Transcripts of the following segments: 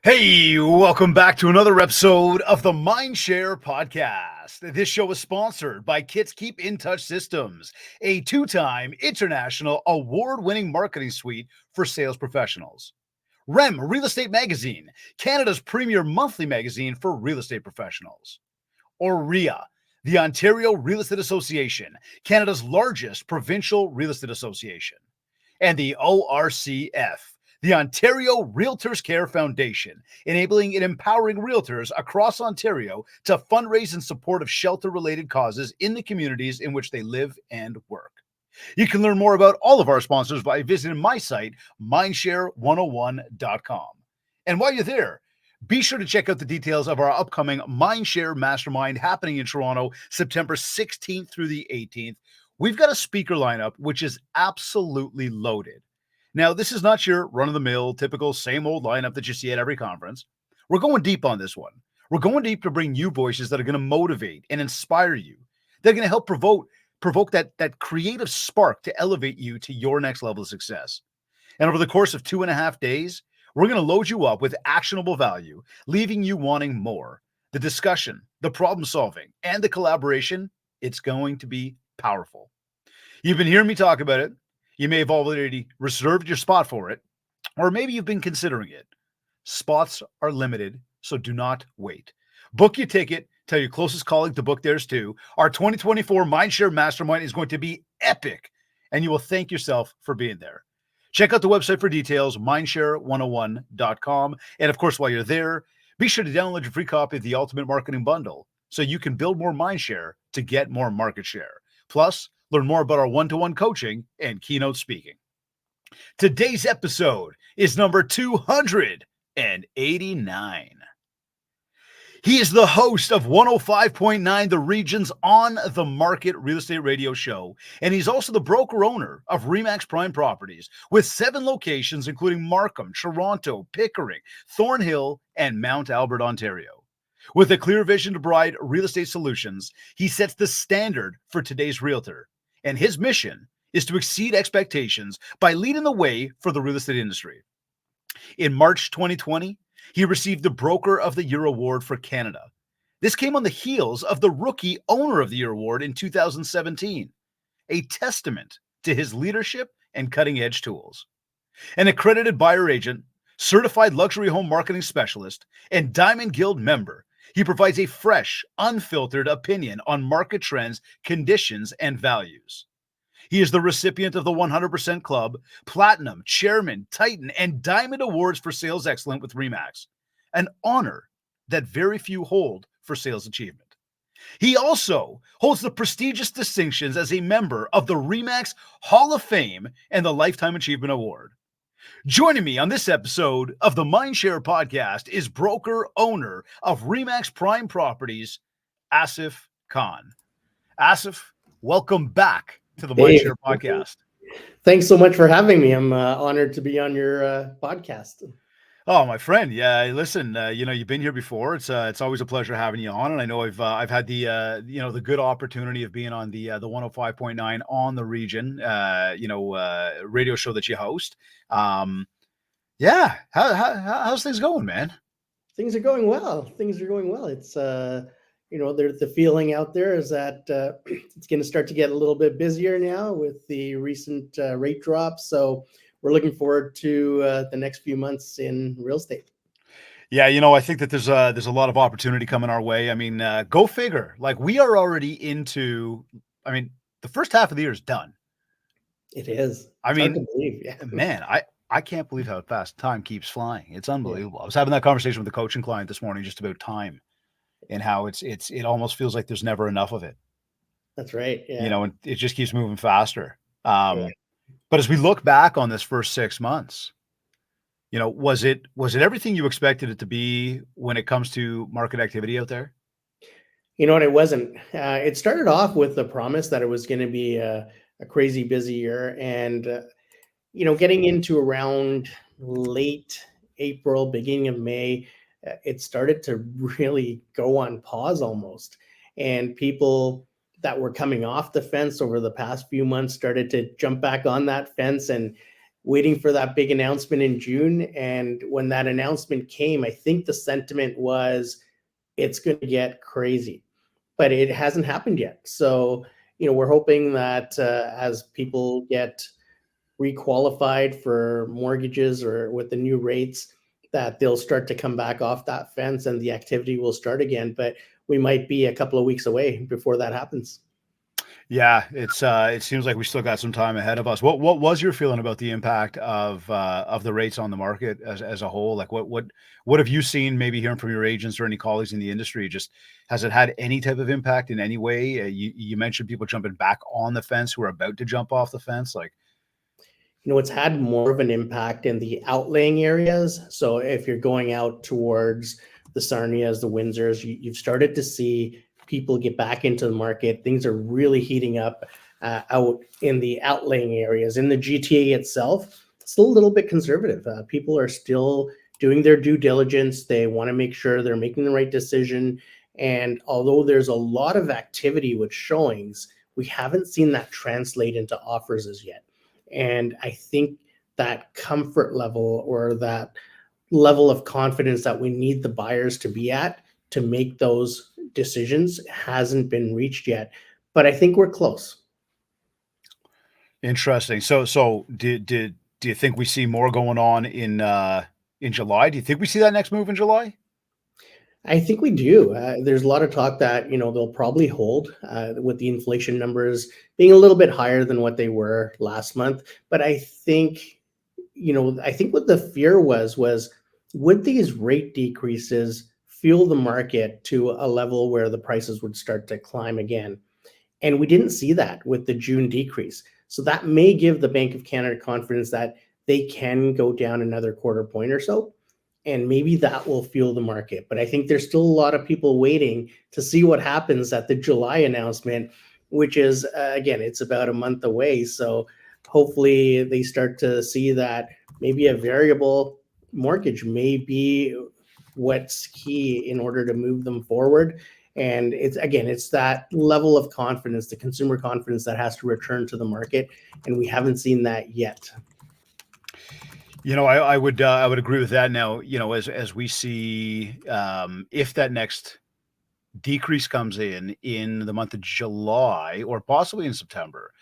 Hey, welcome back to another episode of the MindShare podcast. This show is sponsored by Kits Keep in Touch Systems, a two-time international award-winning marketing suite for sales professionals. REM Real Estate Magazine, Canada's premier monthly magazine for real estate professionals. Or REA, the Ontario Real Estate Association, Canada's largest provincial real estate association. And the ORCF, the Ontario Realtors Care Foundation, enabling and empowering realtors across Ontario to fundraise in support of shelter-related causes in the communities in which they live and work. You can learn more about all of our sponsors by visiting my site, mindshare101.com. And while you're there, be sure to check out the details of our upcoming MindShare Mastermind happening in Toronto, September 16th through the 18th. We've got a speaker lineup which is absolutely loaded. Now, this is not your run-of-the-mill, typical same old lineup that you see at every conference. We're going deep on this one. We're going deep to bring you voices that are going to motivate and inspire you. They're going to help provoke that creative spark to elevate you to your next level of success. And over the course of 2.5 days, we're going to load you up with actionable value, leaving you wanting more. The discussion, the problem solving, and the collaboration, it's going to be powerful. You've been hearing me talk about it. You may have already reserved your spot for it, or maybe you've been considering it. Spots are limited, so do not wait. Book your ticket. Tell your closest colleague to book theirs too. Our 2024 MindShare Mastermind is going to be epic, and you will thank yourself for being there. Check out the website for details, mindshare101.com. And of course, while you're there, be sure to download your free copy of the Ultimate Marketing Bundle so you can build more mindshare to get more market share. Plus, learn more about our one-to-one coaching and keynote speaking. Today's episode is number 289. He is the host of 105.9, the region's on-the-market real estate radio show, and he's also the broker-owner of RE/MAX Prime Properties, with 7 locations, including Markham, Toronto, Pickering, Thornhill, and Mount Albert, Ontario. With a clear vision to provide real estate solutions, he sets the standard for today's realtor, and his mission is to exceed expectations by leading the way for the real estate industry. In March 2020, he received the Broker of the Year Award for Canada. This came on the heels of the Rookie Owner of the Year Award in 2017, a testament to his leadership and cutting-edge tools. An accredited buyer agent, certified luxury home marketing specialist, and Diamond Guild member, he provides a fresh, unfiltered opinion on market trends, conditions, and values. He is the recipient of the 100% Club, Platinum, Chairman, Titan, and Diamond Awards for Sales Excellence with RE/MAX, an honor that very few hold for sales achievement. He also holds the prestigious distinctions as a member of the RE/MAX Hall of Fame and the Lifetime Achievement Award. Joining me on this episode of the MindShare podcast is broker-owner of RE/MAX Prime Properties, Asif Khan. Asif, welcome back to the MindShare podcast. Thanks so much for having me. I'm honored to be on your podcast. Oh, my friend. Yeah, listen, you've been here before. It's always a pleasure having you on. And I know I've had the the good opportunity of being on the 105.9 on the region, radio show that you host. Yeah. How's things going, man? Things are going well. It's there's the feeling out there is that it's going to start to get a little bit busier now with the recent rate drops. So we're looking forward to the next few months in real estate. Yeah, I think that there's a lot of opportunity coming our way. I mean, go figure. Like, we are already into, the first half of the year is done. It is. It's hard to believe. Yeah. Man, I can't believe how fast time keeps flying. It's unbelievable. Yeah. I was having that conversation with a coaching client this morning just about time and how it almost feels like there's never enough of it. That's right. Yeah. And it just keeps moving faster. But as we look back on this first 6 months, was it everything you expected it to be when it comes to market activity out there? You know what? It wasn't. It started off with the promise that it was going to be a crazy busy year. And, getting into around late April, beginning of May, it started to really go on pause almost. And people that were coming off the fence over the past few months started to jump back on that fence and waiting for that big announcement in June. And when that announcement came, I think the sentiment was it's going to get crazy, but it hasn't happened yet. So, we're hoping that as people get requalified for mortgages or with the new rates, that they'll start to come back off that fence and the activity will start again. But we might be a couple of weeks away before that happens. Yeah, it seems like we still got some time ahead of us. What was your feeling about the impact of the rates on the market as a whole? Like what have you seen, maybe hearing from your agents or any colleagues in the industry? Just has it had any type of impact in any way? You mentioned people jumping back on the fence who are about to jump off the fence. Like, It's had more of an impact in the outlying areas. So if you're going out towards the Sarnias, the Windsors, you've started to see people get back into the market. Things are really heating up out in the outlying areas. In the GTA itself, it's still a little bit conservative. People are still doing their due diligence. They want to make sure they're making the right decision. And although there's a lot of activity with showings, we haven't seen that translate into offers as yet. And I think that comfort level or that level of confidence that we need the buyers to be at to make those decisions hasn't been reached yet. But I think we're close. interesting. So do you think we see more going on in July? Do you think we see that next move in July? I think we do. There's a lot of talk that they'll probably hold with the inflation numbers being a little bit higher than what they were last month. But I think what the fear was would these rate decreases fuel the market to a level where the prices would start to climb again? And we didn't see that with the June decrease. So that may give the Bank of Canada confidence that they can go down another quarter point or so. And maybe that will fuel the market. But I think there's still a lot of people waiting to see what happens at the July announcement, which is, again, it's about a month away. So hopefully they start to see that maybe a variable mortgage may be what's key in order to move them forward. And it's that level of confidence, the consumer confidence that has to return to the market. And we haven't seen that yet. I would agree with that. Now, as we see, if that next decrease comes in the month of July or possibly in September,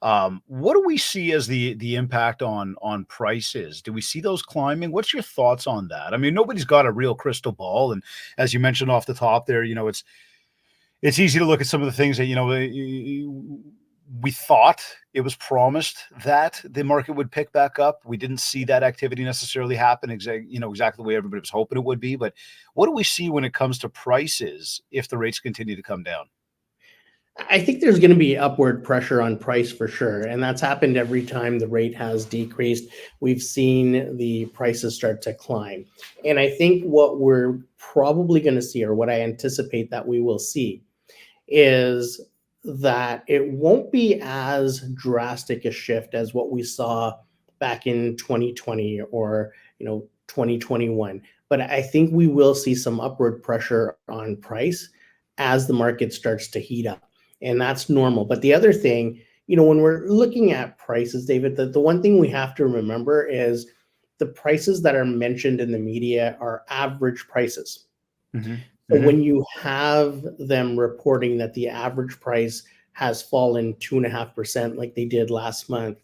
what do we see as the impact on prices? Do we see those climbing? What's your thoughts on that? I mean, nobody's got a real crystal ball, and as you mentioned off the top there, it's easy to look at some of the things that we thought it was promised that the market would pick back up. We didn't see that activity necessarily happen exactly the way everybody was hoping it would be. But what do we see when it comes to prices if the rates continue to come down? I think there's going to be upward pressure on price for sure. And that's happened every time the rate has decreased. We've seen the prices start to climb. And I think what we're probably going to see, or what I anticipate that we will see, is that it won't be as drastic a shift as what we saw back in 2020 or 2021. But I think we will see some upward pressure on price as the market starts to heat up. And that's normal. But the other thing, when we're looking at prices, David, the one thing we have to remember is the prices that are mentioned in the media are average prices. Mm-hmm. So when you have them reporting that the average price has fallen 2.5% like they did last month,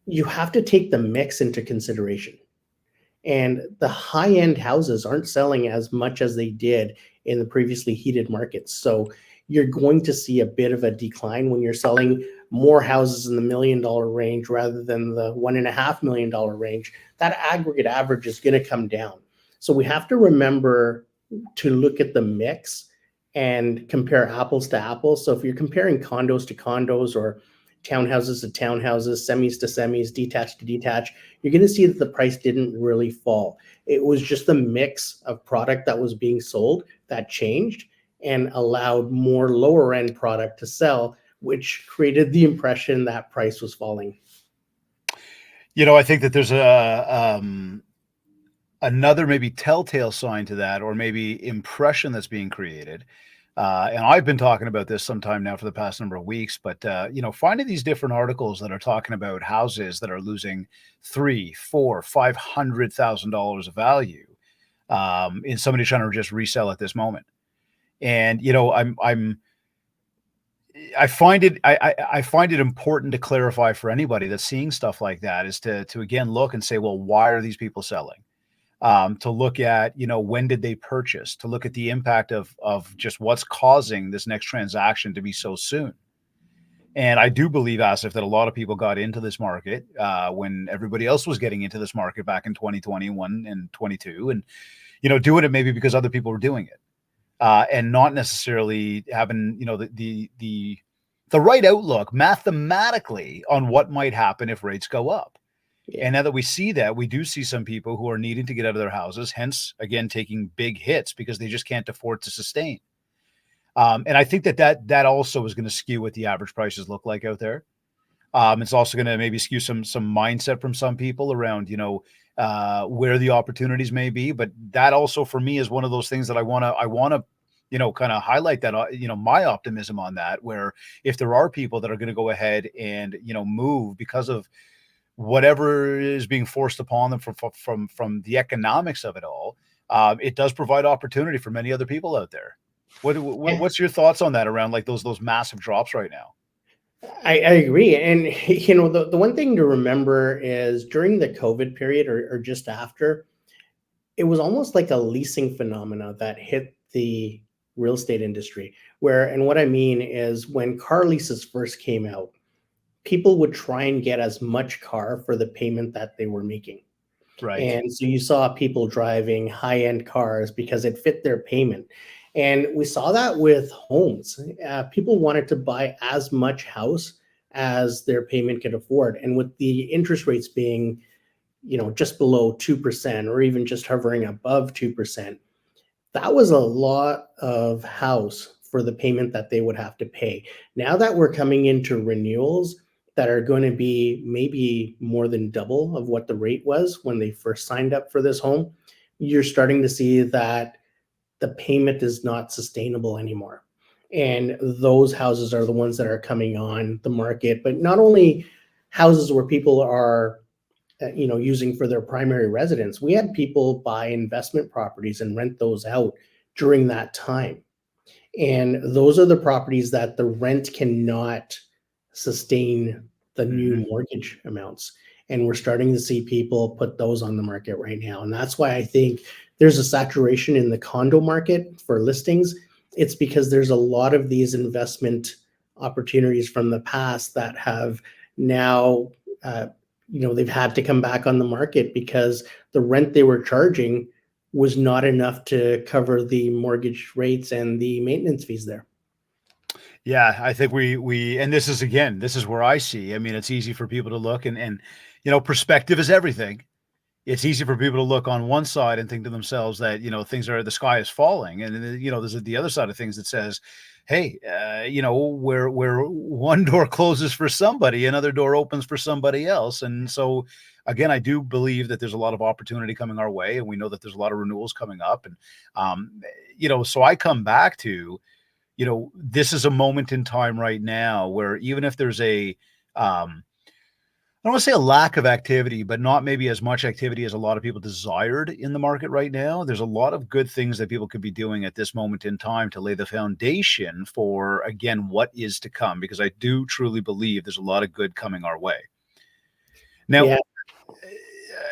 you have to take the mix into consideration. And the high-end houses aren't selling as much as they did in the previously heated markets. So you're going to see a bit of a decline when you're selling more houses in the $1 million range rather than the $1.5 million range. That aggregate average is going to come down. So we have to remember to look at the mix and compare apples to apples. So if you're comparing condos to condos or townhouses to townhouses, semis to semis, detached to detached, you're going to see that the price didn't really fall. It was just the mix of product that was being sold that changed and allowed more lower end product to sell, which created the impression that price was falling. I think that there's another maybe telltale sign to that, or maybe impression that's being created. And I've been talking about this sometime now for the past number of weeks, but finding these different articles that are talking about houses that are losing three, four, $500,000 of value in somebody trying to just resell at this moment. And I find it I find it important to clarify for anybody that's seeing stuff like that is to again look and say, well, why are these people selling? To look at, when did they purchase, to look at the impact of just what's causing this next transaction to be so soon. And I do believe, Asif, that a lot of people got into this market when everybody else was getting into this market back in 2021 and 22, and doing it maybe because other people were doing it, and not necessarily having the right outlook mathematically on what might happen if rates go up. Yeah. And now that we see that, we do see some people who are needing to get out of their houses, hence, again, taking big hits because they just can't afford to sustain. And I think that also is going to skew what the average prices look like out there. It's also going to maybe skew some mindset from some people around, where the opportunities may be. But that also, for me, is one of those things that I want to, kind of highlight that, my optimism on that, where if there are people that are going to go ahead and, move because of whatever is being forced upon them from the economics of it all, it does provide opportunity for many other people out there. What's your thoughts on that around like those massive drops right now? I agree. And, the one thing to remember is during the COVID period or just after, it was almost like a leasing phenomena that hit the real estate industry. And what I mean is when car leases first came out, people would try and get as much car for the payment that they were making. Right. And so you saw people driving high-end cars because it fit their payment. And we saw that with homes. People wanted to buy as much house as their payment could afford. And with the interest rates being, just below 2% or even just hovering above 2%, that was a lot of house for the payment that they would have to pay. Now that we're coming into renewals that are going to be maybe more than double of what the rate was when they first signed up for this home, you're starting to see that the payment is not sustainable anymore. And those houses are the ones that are coming on the market, but not only houses where people are using for their primary residence. We had people buy investment properties and rent those out during that time. And those are the properties that the rent cannot sustain the new Mhm. mortgage amounts. And we're starting to see people put those on the market right now. And that's why I think there's a saturation in the condo market for listings. It's because there's a lot of these investment opportunities from the past that have now, they've had to come back on the market because the rent they were charging was not enough to cover the mortgage rates and the maintenance fees there. Yeah, I think and this is where I see. I mean, it's easy for people to look and perspective is everything. It's easy for people to look on one side and think to themselves that, the sky is falling. And then, there's the other side of things that says, hey, where one door closes for somebody, another door opens for somebody else. And so, again, I do believe that there's a lot of opportunity coming our way, and we know that there's a lot of renewals coming up. And, so I come back to, this is a moment in time right now where even if there's I don't want to say a lack of activity, but not maybe as much activity as a lot of people desired in the market right now. There's a lot of good things that people could be doing at this moment in time to lay the foundation for, again, what is to come, because I do truly believe there's a lot of good coming our way. Now, Yeah.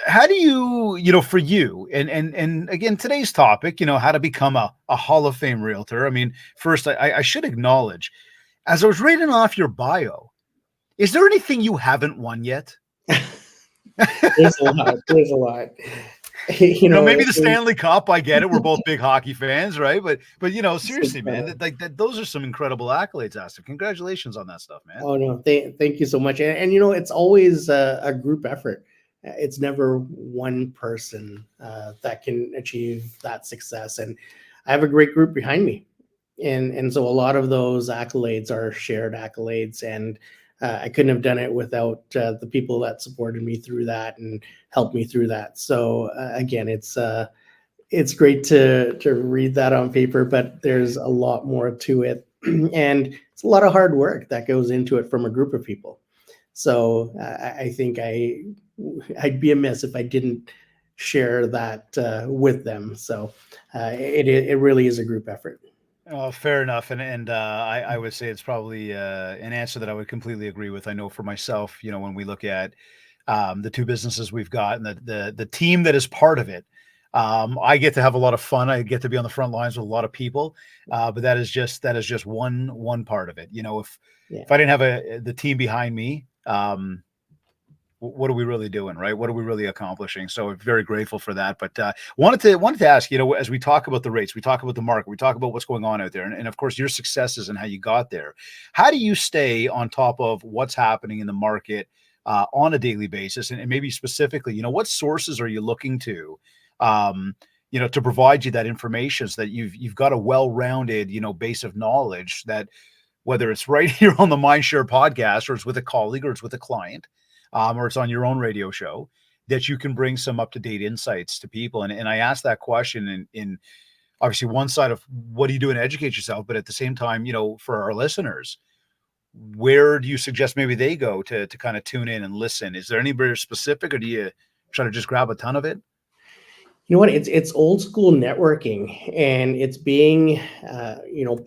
how do for you, and again, today's topic, how to become a Hall of Fame realtor. I mean, first, I should acknowledge, as I was reading off your bio, is there anything you haven't won yet? There's a lot. There's a lot. Maybe the Stanley Cup. I get it. We're both big hockey fans, right? But seriously, man, those are some incredible accolades, Aston. Congratulations on that stuff, man. Oh no, thank you so much. And it's always a group effort. It's never one person that can achieve that success. And I have a great group behind me, and so a lot of those accolades are shared accolades. And I couldn't have done it without the people that supported me through that and helped me through that. So again, it's great to read that on paper, but there's a lot more to it, and it's a lot of hard work that goes into it from a group of people. So I think I'd be amiss if I didn't share that with them. So it really is a group effort. Oh, fair enough. And I would say it's probably an answer that I would completely agree with. I know for myself, when we look at the two businesses we've got and the team that is part of it, I get to have a lot of fun. I get to be on the front lines with a lot of people, but that is just one part of it. Yeah. If I didn't have the team behind me, what are we really doing, right? What are we really accomplishing? So I'm very grateful for that. But wanted to ask, as we talk about the rates, we talk about the market, we talk about what's going on out there, and of course your successes and how you got there. How do you stay on top of what's happening in the market on a daily basis, and maybe specifically, what sources are you looking to? To provide you that information so that you've got a well-rounded, base of knowledge that whether it's right here on the MindShare podcast or it's with a colleague or it's with a client, or it's on your own radio show, that you can bring some up-to-date insights to people. And I asked that question in obviously one side of what do you do to educate yourself, but at the same time, for our listeners, where do you suggest maybe they go to kind of tune in and listen? Is there anybody specific, or do you try to just grab a ton of it? You know what? It's old school networking, and it's being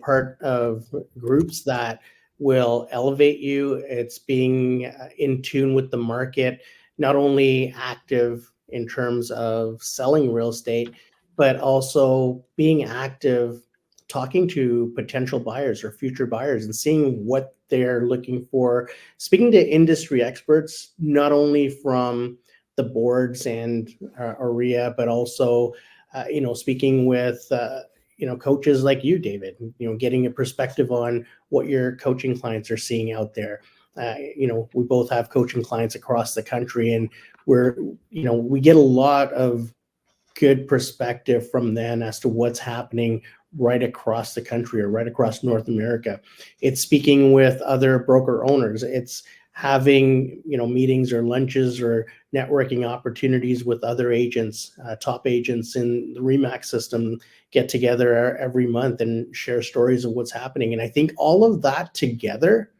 part of groups that will elevate you. It's being in tune with the market, not only active in terms of selling real estate, but also being active, talking to potential buyers or future buyers and seeing what they're looking for. Speaking to industry experts, not only from the boards and area, but also, speaking with, coaches like you, David, getting a perspective on what your coaching clients are seeing out there. We both have coaching clients across the country, and we get a lot of good perspective from them as to what's happening right across the country or right across North America. It's speaking with other broker owners. It's having meetings or lunches or networking opportunities with other agents, top agents in the REMAX system, get together every month and share stories of what's happening. And I think all of that together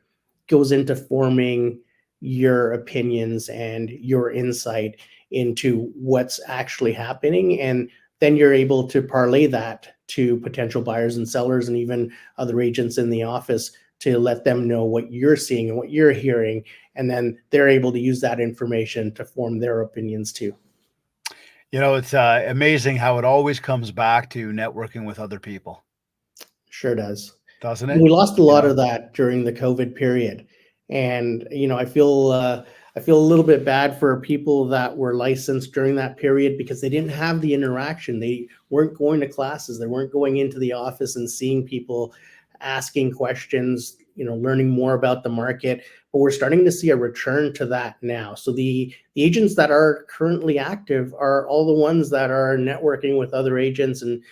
goes into forming your opinions and your insight into what's actually happening. And then you're able to parlay that to potential buyers and sellers and even other agents in the office to let them know what you're seeing and what you're hearing. And then they're able to use that information to form their opinions too. It's amazing how it always comes back to networking with other people, Sure does. doesn't it? We lost a lot of that during the COVID period. And, I feel a little bit bad for people that were licensed during that period because they didn't have the interaction. They weren't going to classes. They weren't going into the office and seeing people, asking questions, learning more about the market. But we're starting to see a return to that now. So the agents that are currently active are all the ones that are networking with other agents and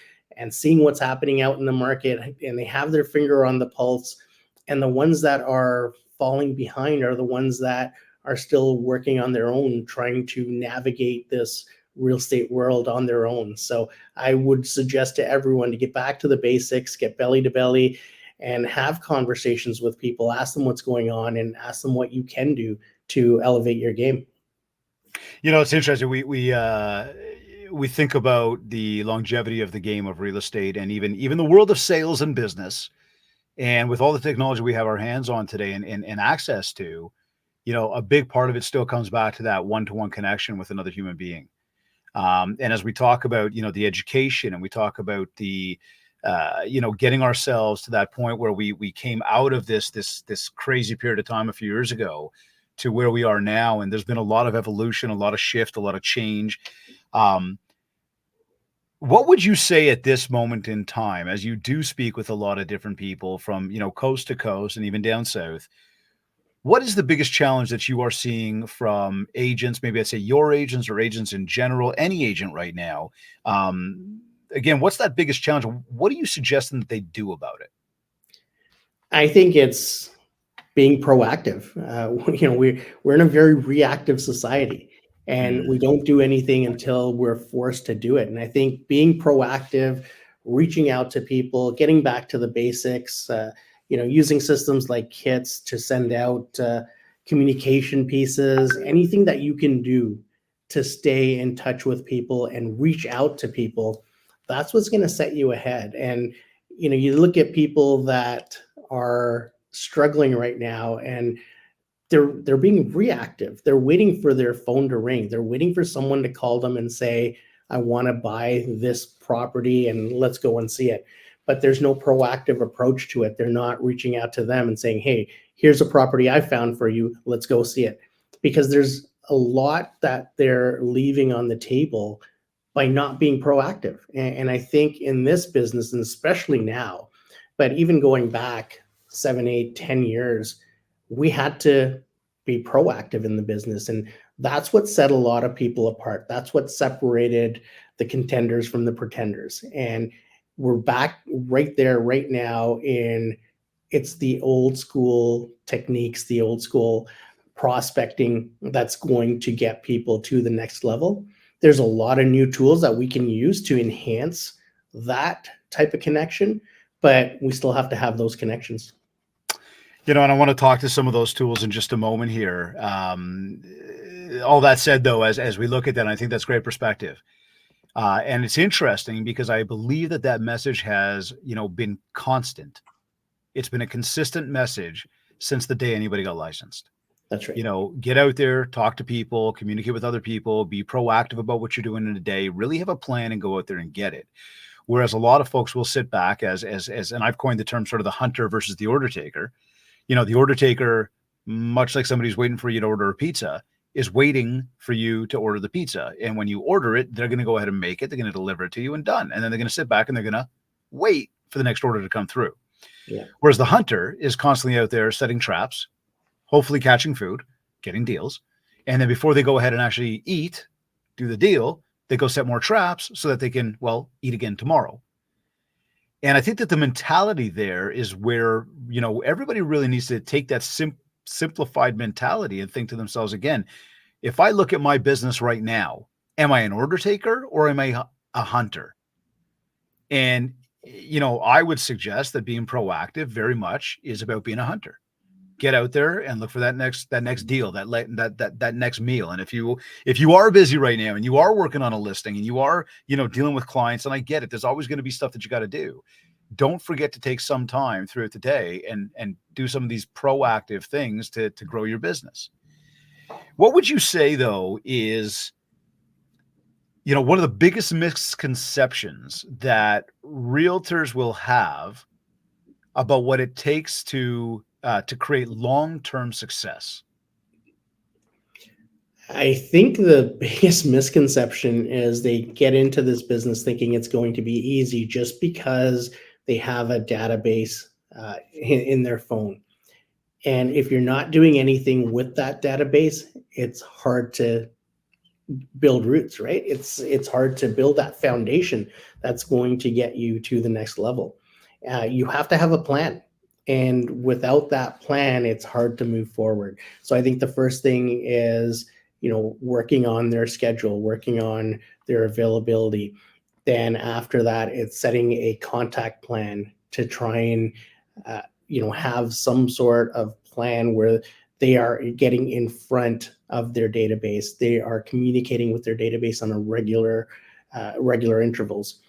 seeing what's happening out in the market, and they have their finger on the pulse. And the ones that are falling behind are the ones that are still working on their own, trying to navigate this real estate world on their own. So I would suggest to everyone to get back to the basics, get belly to belly, and have conversations with people, ask them what's going on and ask them what you can do to elevate your game. It's interesting. We think about the longevity of the game of real estate and even the world of sales and business. And with all the technology we have our hands on today and access to, a big part of it still comes back to that one-to-one connection with another human being. And as we talk about, the education, and we talk about the, getting ourselves to that point where we came out of this crazy period of time a few years ago to where we are now. And there's been a lot of evolution, a lot of shift, a lot of change. What would you say at this moment in time, as you do speak with a lot of different people from, coast to coast and even down south, what is the biggest challenge that you are seeing from agents? Maybe I'd say your agents or agents in general, any agent right now. Again, what's that biggest challenge? What are you suggesting that they do about it? I think it's being proactive. We're in a very reactive society, and we don't do anything until we're forced to do it. And I think being proactive, reaching out to people, getting back to the basics, using systems like kits to send out communication pieces, anything that you can do to stay in touch with people and reach out to people, that's what's going to set you ahead. And you look at people that are struggling right now, and they're being reactive. They're waiting for their phone to ring. They're waiting for someone to call them and say, I want to buy this property and let's go and see it. But there's no proactive approach to it. They're not reaching out to them and saying, hey, here's a property I found for you. Let's go see it. Because there's a lot that they're leaving on the table by not being proactive. And I think in this business, and especially now, but even going back 7, 8, 10 years, we had to be proactive in the business. And that's what set a lot of people apart. That's what separated the contenders from the pretenders. And we're back right there right now it's the old school techniques, the old school prospecting that's going to get people to the next level. There's a lot of new tools that we can use to enhance that type of connection, but we still have to have those connections. And I want to talk to some of those tools in just a moment here. All that said, though, as we look at that, I think that's great perspective. And it's interesting because I believe that message has, been constant. It's been a consistent message since the day anybody got licensed. That's right. Get out there, talk to people, communicate with other people, be proactive about what you're doing in a day, really have a plan and go out there and get it. Whereas a lot of folks will sit back as and I've coined the term sort of the hunter versus the order taker. The order taker, much like somebody's waiting for you to order a pizza, is waiting for you to order the pizza. And when you order it, they're going to go ahead and make it. They're going to deliver it to you and done. And then they're going to sit back and they're going to wait for the next order to come through. Yeah. Whereas the hunter is constantly out there setting traps, hopefully catching food, getting deals. And then before they go ahead and actually do the deal, they go set more traps so that they can, eat again tomorrow. And I think that the mentality there is where, everybody really needs to take that simplified mentality and think to themselves again, if I look at my business right now, am I an order taker or am I a hunter? And, I would suggest that being proactive very much is about being a hunter. Get out there and look for that next deal, that next meal. And if you are busy right now and you are working on a listing and you are, dealing with clients, and I get it, there's always going to be stuff that you got to do. Don't forget to take some time throughout the day and do some of these proactive things to grow your business. What would you say though is, one of the biggest misconceptions that realtors will have about what it takes to create long-term success? I think the biggest misconception is they get into this business thinking it's going to be easy just because they have a database in their phone. And if you're not doing anything with that database, it's hard to build roots, right? It's hard to build that foundation that's going to get you to the next level. You have to have a plan. And without that plan, it's hard to move forward. So I think the first thing is, working on their schedule, working on their availability. Then after that, it's setting a contact plan to try and, have some sort of plan where they are getting in front of their database. They are communicating with their database on a regular intervals.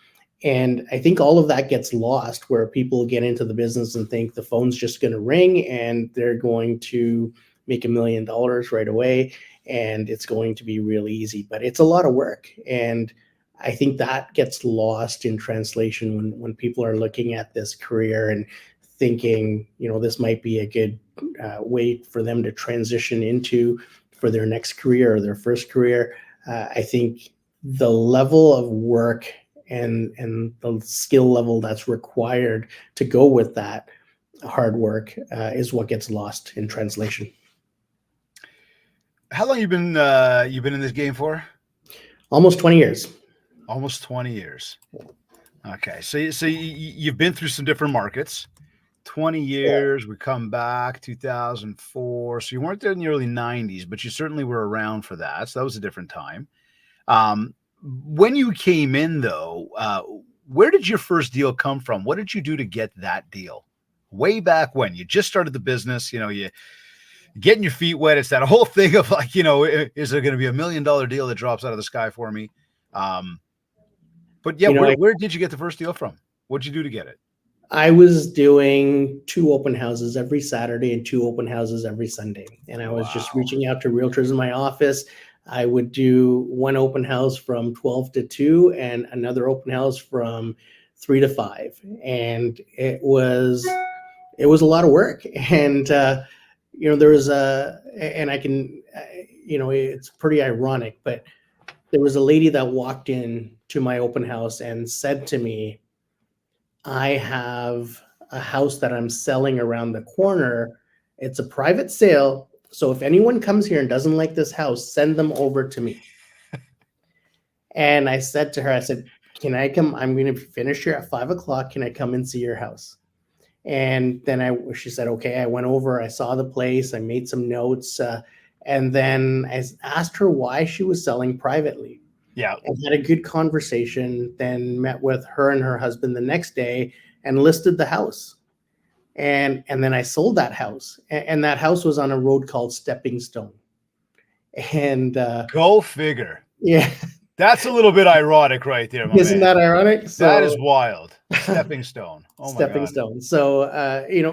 And I think all of that gets lost where people get into the business and think the phone's just going to ring and they're going to make $1 million right away. And it's going to be really easy, but it's a lot of work. And I think that gets lost in translation when people are looking at this career and thinking, this might be a good way for them to transition into for their next career or their first career. I think the level of work and the skill level that's required to go with that hard work is what gets lost in translation. How long you've been in this game for? Almost 20 years. Almost 20 years. Okay. So you've been through some different markets. 20 years, we come back 2004. So you weren't there in the early 90s, but you certainly were around for that. So that was a different time. When you came in, though, where did your first deal come from? What did you do to get that deal? Way back when you just started the business, you getting your feet wet. It's that whole thing of like, is there going to be $1 million deal that drops out of the sky for me? But yeah, where did you get the first deal from? What'd you do to get it? I was doing 2 open houses every Saturday and 2 open houses every Sunday. And I was just reaching out to realtors in my office. I would do 1 open house from 12 to 2 and another open house from 3 to 5. And it was a lot of work. And, there was and I can, it's pretty ironic, but there was a lady that walked in to my open house and said to me, I have a house that I'm selling around the corner. It's a private sale. So if anyone comes here and doesn't like this house, send them over to me. And I said to her, I said, can I come? I'm going to finish here at 5:00. Can I come and see your house? And then she said, okay. I went over, I saw the place, I made some notes. And then I asked her why she was selling privately. Yeah. And had a good conversation, then met with her and her husband the next day and listed the house. And then I sold that house. And that house was on a road called Stepping Stone. And go figure. Yeah. That's a little bit ironic right there, my Isn't man. that ironic? So, that is wild. Stepping Stone. Oh my God. Stepping Stone. So,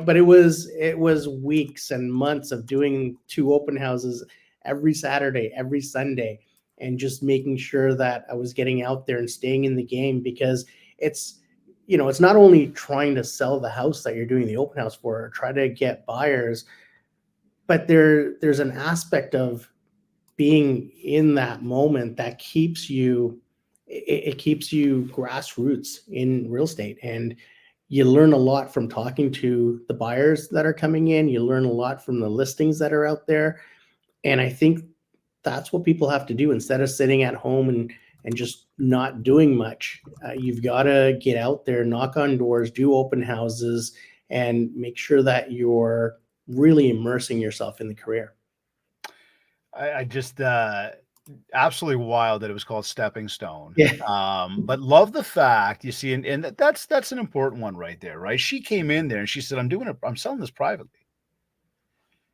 but it was weeks and months of doing 2 open houses every Saturday, every Sunday, and just making sure that I was getting out there and staying in the game, because it's not only trying to sell the house that you're doing the open house for, or try to get buyers, but there's an aspect of being in that moment that keeps you grassroots in real estate. And you learn a lot from talking to the buyers that are coming in. You learn a lot from the listings that are out there. And I think that's what people have to do instead of sitting at home and just not doing much. You've got to get out there, knock on doors, do open houses, and make sure that you're really immersing yourself in the career. I just absolutely wild that it was called Stepping Stone. Yeah. But love the fact, you see, and that's an important one right there, right? She came in there and she said, I'm selling this privately.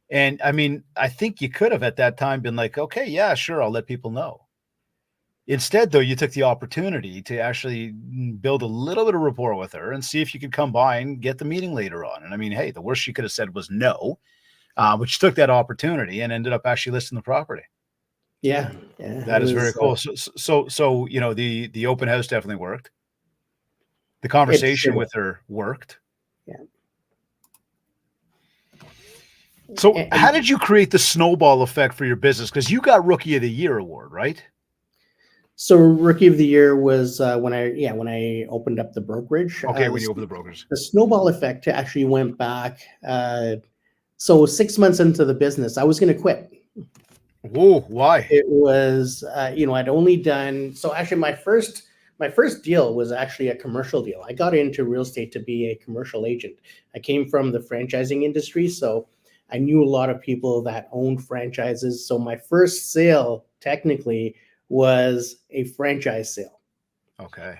And I mean, I think you could have at that time been like, okay, yeah, sure, I'll let people know. Instead, though, you took the opportunity to actually build a little bit of rapport with her and see if you could come by and get the meeting later on. And I mean, hey, the worst she could have said was no, but she took that opportunity and ended up actually listing the property. Yeah. That is very cool. So the open house definitely worked. The conversation with her worked. Yeah. So how did you create the snowball effect for your business? Because you got Rookie of the Year award, right? So Rookie of the Year was when I opened up the brokerage. Okay, when you opened the brokerage. The snowball effect actually went back. So 6 months into the business, I was going to quit. Whoa, why? It was, I'd only done, so actually my first deal was actually a commercial deal. I got into real estate to be a commercial agent. I came from the franchising industry, so I knew a lot of people that owned franchises. So my first sale technically was a franchise sale. Okay.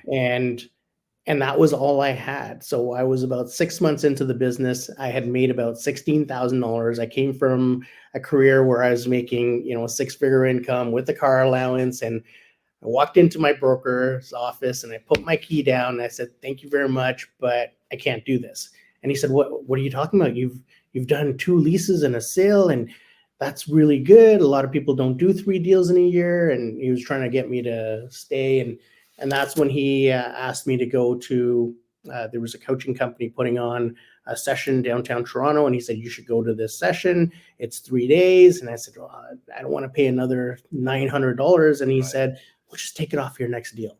And that was all I had. So I was about 6 months into the business. I had made about $16,000. I came from a career where I was making, a 6-figure income with a car allowance. And I walked into my broker's office and I put my key down and I said, "Thank you very much, but I can't do this." And he said, What are you talking about? You've done 2 leases and a sale, and that's really good. A lot of people don't do 3 deals in a year. And he was trying to get me to stay. And that's when he asked me to go to, there was a coaching company putting on a session downtown Toronto. And he said, "You should go to this session. It's 3 days." And I said, "Well, I don't want to pay another $900. And he said, "Well, just take it off your next deal."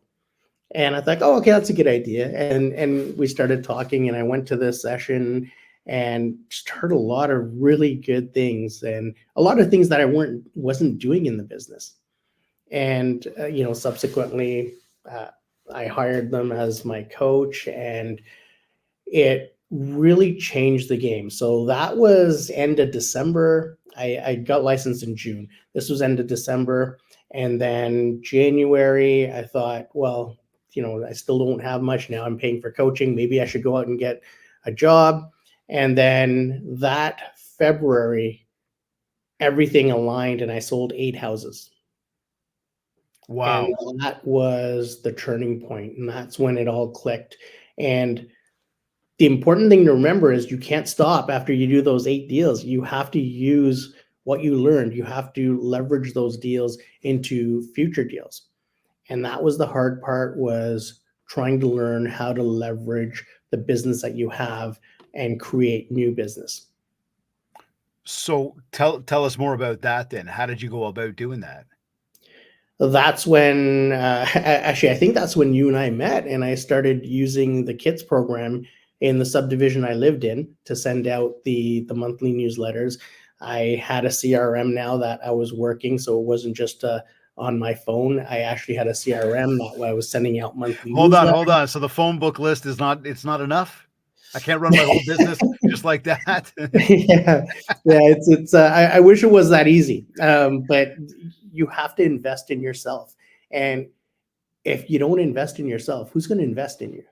And I thought, oh, okay, that's a good idea. And we started talking, and I went to this session and just heard a lot of really good things and a lot of things that I wasn't doing in the business. And, subsequently, I hired them as my coach, and it really changed the game. So that was end of December. I got licensed in June. This was end of December. And then January, I thought, well, I still don't have much now. I'm paying for coaching. Maybe I should go out and get a job. And then that February, everything aligned and I sold 8 houses. Wow. And that was the turning point. And that's when it all clicked. And the important thing to remember is you can't stop after you do those 8 deals. You have to use what you learned. You have to leverage those deals into future deals. And that was the hard part, was trying to learn how to leverage the business that you have and create new business. So tell us more about that then. How did you go about doing that? That's when, actually, I think that's when you and I met, and I started using the KITS program in the subdivision I lived in to send out the monthly newsletters. I had a CRM now that I was working, so it wasn't just on my phone. I actually had a CRM that I was sending out monthly newsletters. Hold on. So the phone book list it's not enough? I can't run my whole business just like that. It's I wish it was that easy, but you have to invest in yourself. And if you don't invest in yourself, who's going to invest in you?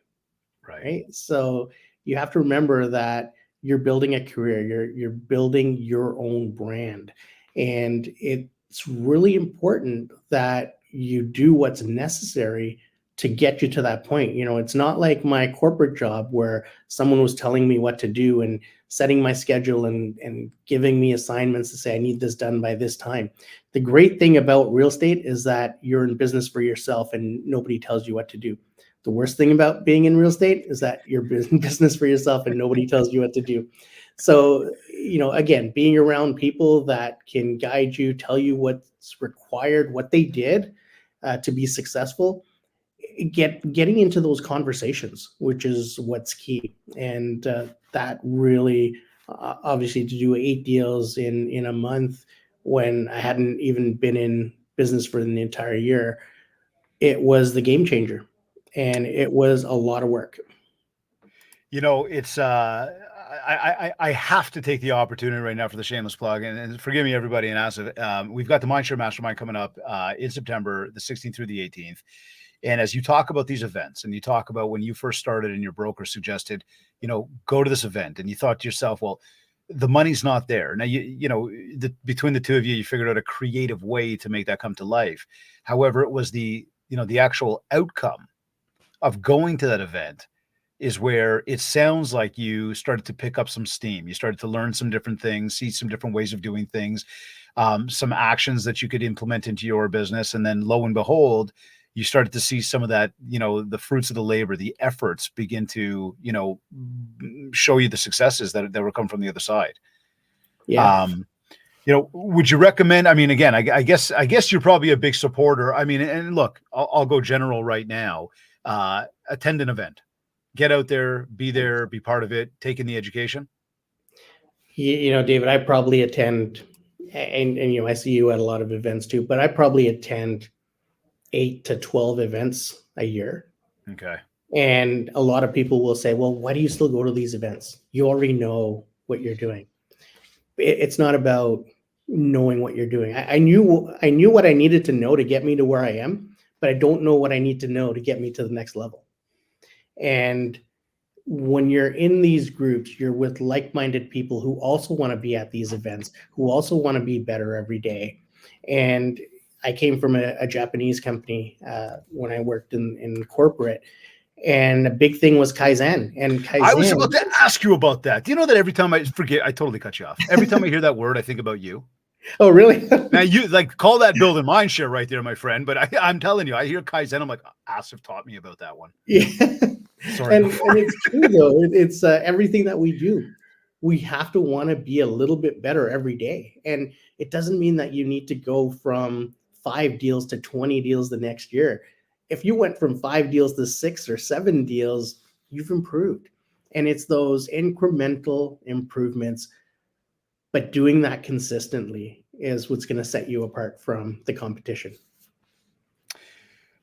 Right. So you have to remember that you're building a career, you're building your own brand. And it's really important that you do what's necessary to get you to that point. It's not like my corporate job where someone was telling me what to do and setting my schedule and giving me assignments to say, I need this done by this time. The great thing about real estate is that you're in business for yourself and nobody tells you what to do. The worst thing about being in real estate is that you're in business for yourself and nobody tells you what to do. So, again, being around people that can guide you, tell you what's required, what they did to be successful, getting into those conversations, which is what's key. And that really, obviously, to do 8 deals in a month when I hadn't even been in business for the entire year, it was the game changer. And it was a lot of work. It's I have to take the opportunity right now for the shameless plug, and forgive me, everybody, and ask if we've got the MindShare Mastermind coming up in September, the 16th through the 18th. And as you talk about these events, and you talk about when you first started and your broker suggested, go to this event, and you thought to yourself, well, the money's not there. Now, between the two of you, you figured out a creative way to make that come to life. However, it was the actual outcome of going to that event is where it sounds like you started to pick up some steam. You started to learn some different things, see some different ways of doing things, some actions that you could implement into your business. And then lo and behold, you started to see some of that, the fruits of the labor, the efforts begin to, show you the successes that will come from the other side. Yeah. Would you recommend, I mean, again, I guess you're probably a big supporter. I mean, and look, I'll go general right now, attend an event, get out there, be part of it, take in the education. David, I probably attend, and I see you at a lot of events too, but I probably attend 8 to 12 events a year. Okay. And a lot of people will say, well, why do you still go to these events? You already know what you're doing. It's not about knowing what you're doing. I knew what I needed to know to get me to where I am, but I don't know what I need to know to get me to the next level. And when you're in these groups, you're with like-minded people who also want to be at these events, who also want to be better every day. And I came from a Japanese company when I worked in corporate, and a big thing was Kaizen. And Kaizen, I was about to ask you about that. Do you know that every time I totally cut you off. Every time I hear that word, I think about you. Oh, really? Now you call that building MindShare right there, my friend. But I'm telling you, I hear Kaizen. I'm like, Asif taught me about that one. Yeah. Sorry. And it's true though. It's everything that we do. We have to want to be a little bit better every day. And it doesn't mean that you need to go from 5 deals to 20 deals the next year. If you went from 5 deals to 6 or 7 deals, you've improved. And it's those incremental improvements, but doing that consistently is what's going to set you apart from the competition.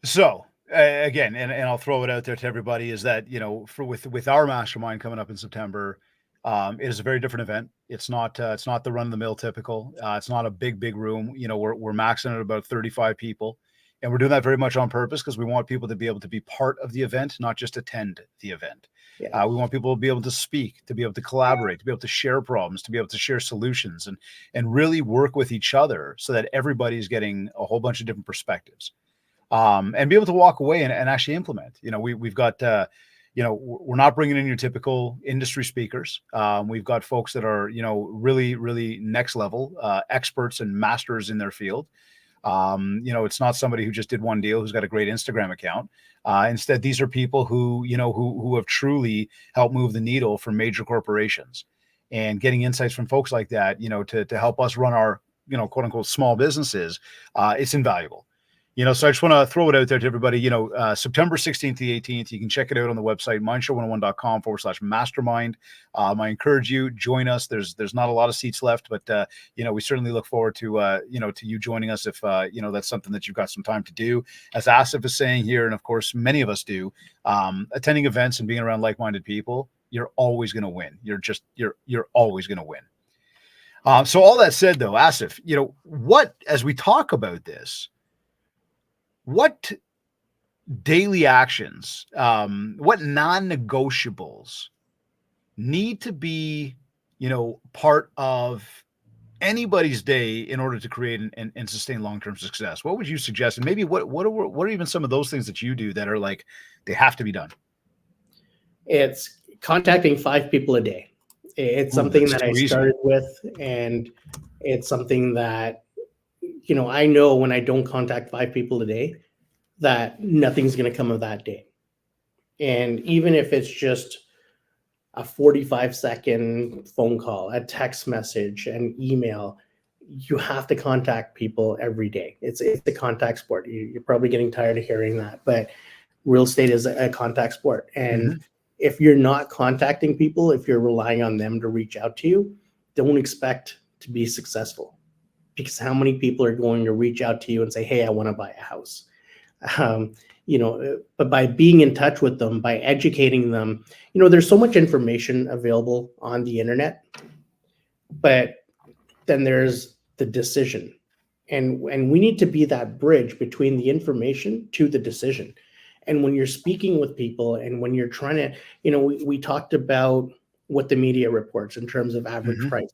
So again, and I'll throw it out there to everybody, is that, for with our mastermind coming up in September, it is a very different event. It's not the run of the mill typical. It's not a big room. We're maxing at about 35 people, and we're doing that very much on purpose because we want people to be able to be part of the event, not just attend the event. Yeah. We want people to be able to speak, to be able to collaborate, to be able to share problems, to be able to share solutions, and really work with each other so that everybody's getting a whole bunch of different perspectives. And be able to walk away and actually implement. We've got, we're not bringing in your typical industry speakers. We've got folks that are, really next level, experts and masters in their field. It's not somebody who just did one deal, who's got a great Instagram account. Instead, these are people who have truly helped move the needle for major corporations, and getting insights from folks like that, to help us run our, quote unquote, small businesses. It's invaluable. So I just want to throw it out there to everybody, September 16th to the 18th, you can check it out on the website, mindshare101.com/mastermind. I encourage you, join us. There's not a lot of seats left, but, we certainly look forward to, to you joining us if, that's something that you've got some time to do. As Asif is saying here, and of course, many of us do, attending events and being around like-minded people, you're always going to win. You're always going to win. So all that said, though, Asif, as we talk about this, what daily actions, what non-negotiables need to be, part of anybody's day in order to create and sustain long-term success? What would you suggest? And maybe what are even some of those things that you do that are like, they have to be done? It's contacting 5 people a day. It's something that I started with, and it's something that, I know when I don't contact 5 people a day, that nothing's going to come of that day. And even if it's just a 45-second phone call, a text message, an email, you have to contact people every day. It's a contact sport. You're probably getting tired of hearing that, but real estate is a contact sport. And if you're not contacting people, if you're relying on them to reach out to you, don't expect to be successful. Because how many people are going to reach out to you and say, hey, I want to buy a house? But by being in touch with them, by educating them, there's so much information available on the internet, but then there's the decision. And we need to be that bridge between the information to the decision. And when you're speaking with people and when you're trying to, we talked about what the media reports in terms of average price.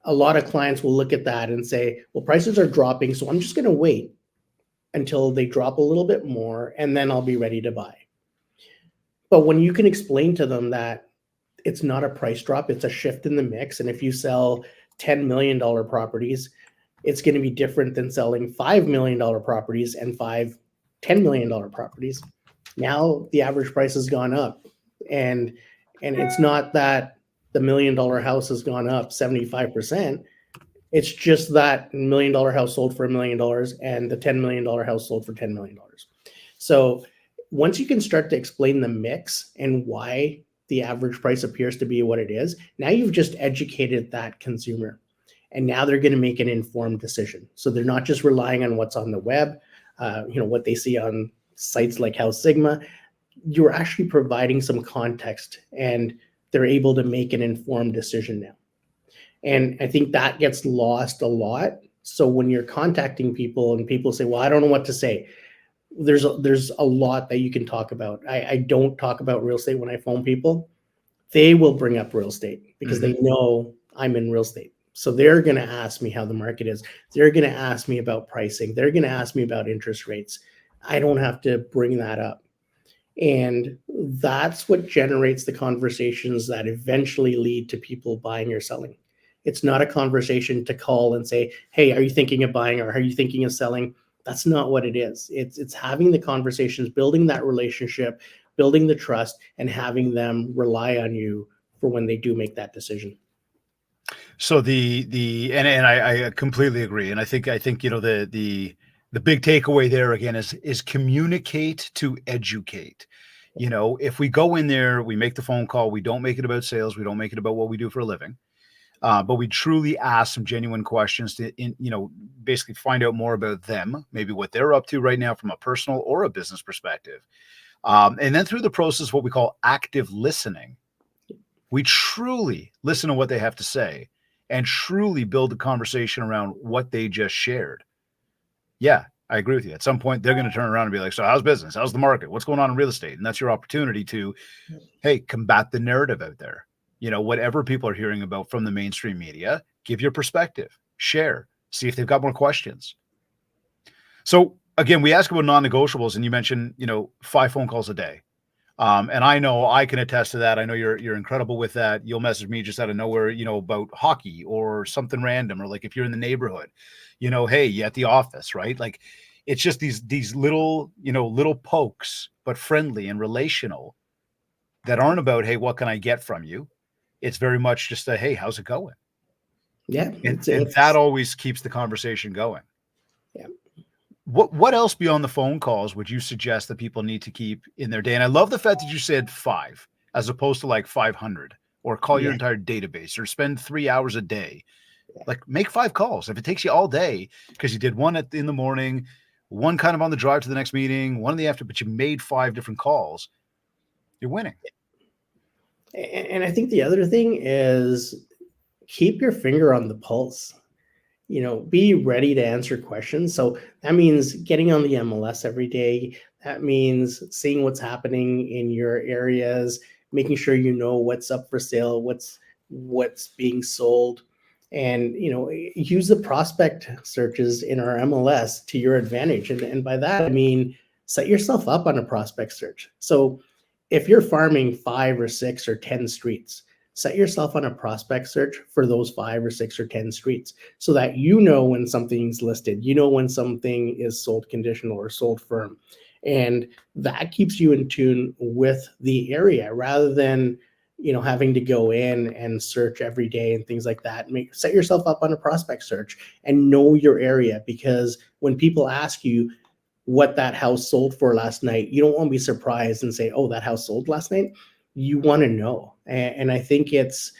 A lot of clients will look at that and say, well, prices are dropping, so I'm just going to wait until they drop a little bit more, and then I'll be ready to buy. But when you can explain to them that it's not a price drop, it's a shift in the mix, and if you sell $10 million properties, it's going to be different than selling $5 million properties and 5 $10 million properties. Now the average price has gone up, and it's not that the $1 million house has gone up 75%. It's just that $1 million house sold for $1 million and the $10 million house sold for $10 million. So once you can start to explain the mix and why the average price appears to be what it is, now you've just educated that consumer. And now they're going to make an informed decision. So they're not just relying on what's on the web, what they see on sites like House Sigma. You're actually providing some context, and they're able to make an informed decision now. And I think that gets lost a lot. So when you're contacting people and people say, well, I don't know what to say, there's a lot that you can talk about. I don't talk about real estate when I phone people. They will bring up real estate because they know I'm in real estate. So they're going to ask me how the market is. They're going to ask me about pricing. They're going to ask me about interest rates. I don't have to bring that up. And that's what generates the conversations that eventually lead to people buying or selling. It's not a conversation to call and say, hey, are you thinking of buying or are you thinking of selling? That's not what it is. It's having the conversations, building that relationship, building the trust, and having them rely on you for when they do make that decision. So I completely agree. And I think, the big takeaway there again is communicate to educate. If we go in there, we make the phone call, we don't make it about sales, we don't make it about what we do for a living. but we truly ask some genuine questions to, basically find out more about them, maybe what they're up to right now from a personal or a business perspective. And then through the process, what we call active listening, we truly listen to what they have to say and truly build a conversation around what they just shared. Yeah, I agree with you. At some point, they're going to turn around and be like, so how's business? How's the market? What's going on in real estate? And that's your opportunity to, hey, combat the narrative out there. Whatever people are hearing about from the mainstream media, give your perspective, share, see if they've got more questions. So again, we ask about non-negotiables, and you mentioned, 5 phone calls a day. And I know I can attest to that. I know you're incredible with that. You'll message me just out of nowhere, about hockey or something random, or like if you're in the neighborhood, hey, you at the office, right? Like it's just these little, little pokes, but friendly and relational, that aren't about, hey, what can I get from you? It's very much just a, hey, how's it going? Yeah. And that always keeps the conversation going. Yeah. What else beyond the phone calls would you suggest that people need to keep in their day? And I love the fact that you said 5 as opposed to like 500, or call your entire database, or spend 3 hours a day. Like make 5 calls. If it takes you all day, because you did one in the morning, one kind of on the drive to the next meeting, one in the afternoon, but you made 5 different calls, you're winning. And I think the other thing is keep your finger on the pulse. Be ready to answer questions. So that means getting on the MLS every day. That means seeing what's happening in your areas, making sure you know what's up for sale, what's being sold, and use the prospect searches in our MLS to your advantage. And by that I mean set yourself up on a prospect search. So if you're farming 5 or 6 or 10 streets, set yourself on a prospect search for those 5 or 6 or 10 streets, so that when something's listed, when something is sold conditional or sold firm. And that keeps you in tune with the area rather than, having to go in and search every day and things like that. Set yourself up on a prospect search and know your area, because when people ask you what that house sold for last night, you don't want to be surprised and say, oh, that house sold last night. You want to know. And I think it's,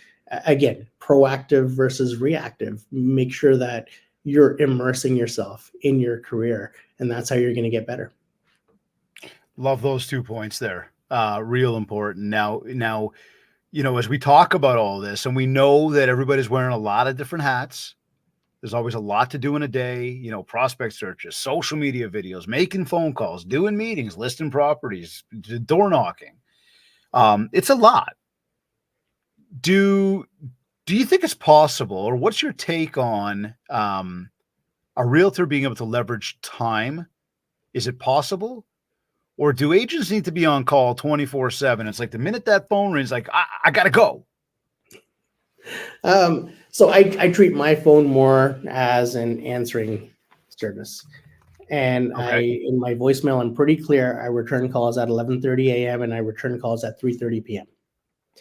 again, proactive versus reactive. Make sure that you're immersing yourself in your career, and that's how you're going to get better. Love those 2 points there. Real important. Now, as we talk about all this, and we know that everybody's wearing a lot of different hats, there's always a lot to do in a day, prospect searches, social media videos, making phone calls, doing meetings, listing properties, door knocking. It's a lot. Do you think it's possible, or what's your take on a realtor being able to leverage time? Is it possible? Or do agents need to be on call 24/7? It's like the minute that phone rings, like, I got to go. So I treat my phone more as an answering service. And Okay. in my voicemail, I'm pretty clear. I return calls at 11:30 a.m. and I return calls at 3:30 p.m.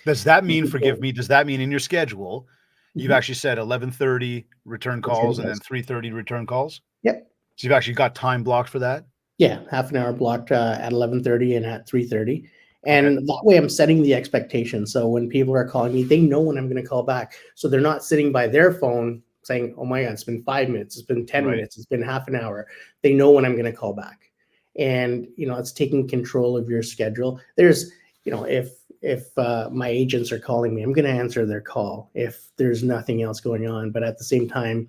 Does that mean, forgive me, does that mean in your schedule, you've actually said 11:30 return calls and then 3:30 return calls? Yep. So you've actually got time blocked for that? Yeah, half an hour blocked at 11:30 and at 3:30. And that way I'm setting the expectation. So when people are calling me, they know when I'm going to call back. So they're not sitting by their phone saying, oh my God, it's been 5 minutes, it's been 10 minutes, it's been half an hour. They know when I'm going to call back. And, it's taking control of your schedule. There's, if my agents are calling me, I'm going to answer their call if there's nothing else going on. But at the same time,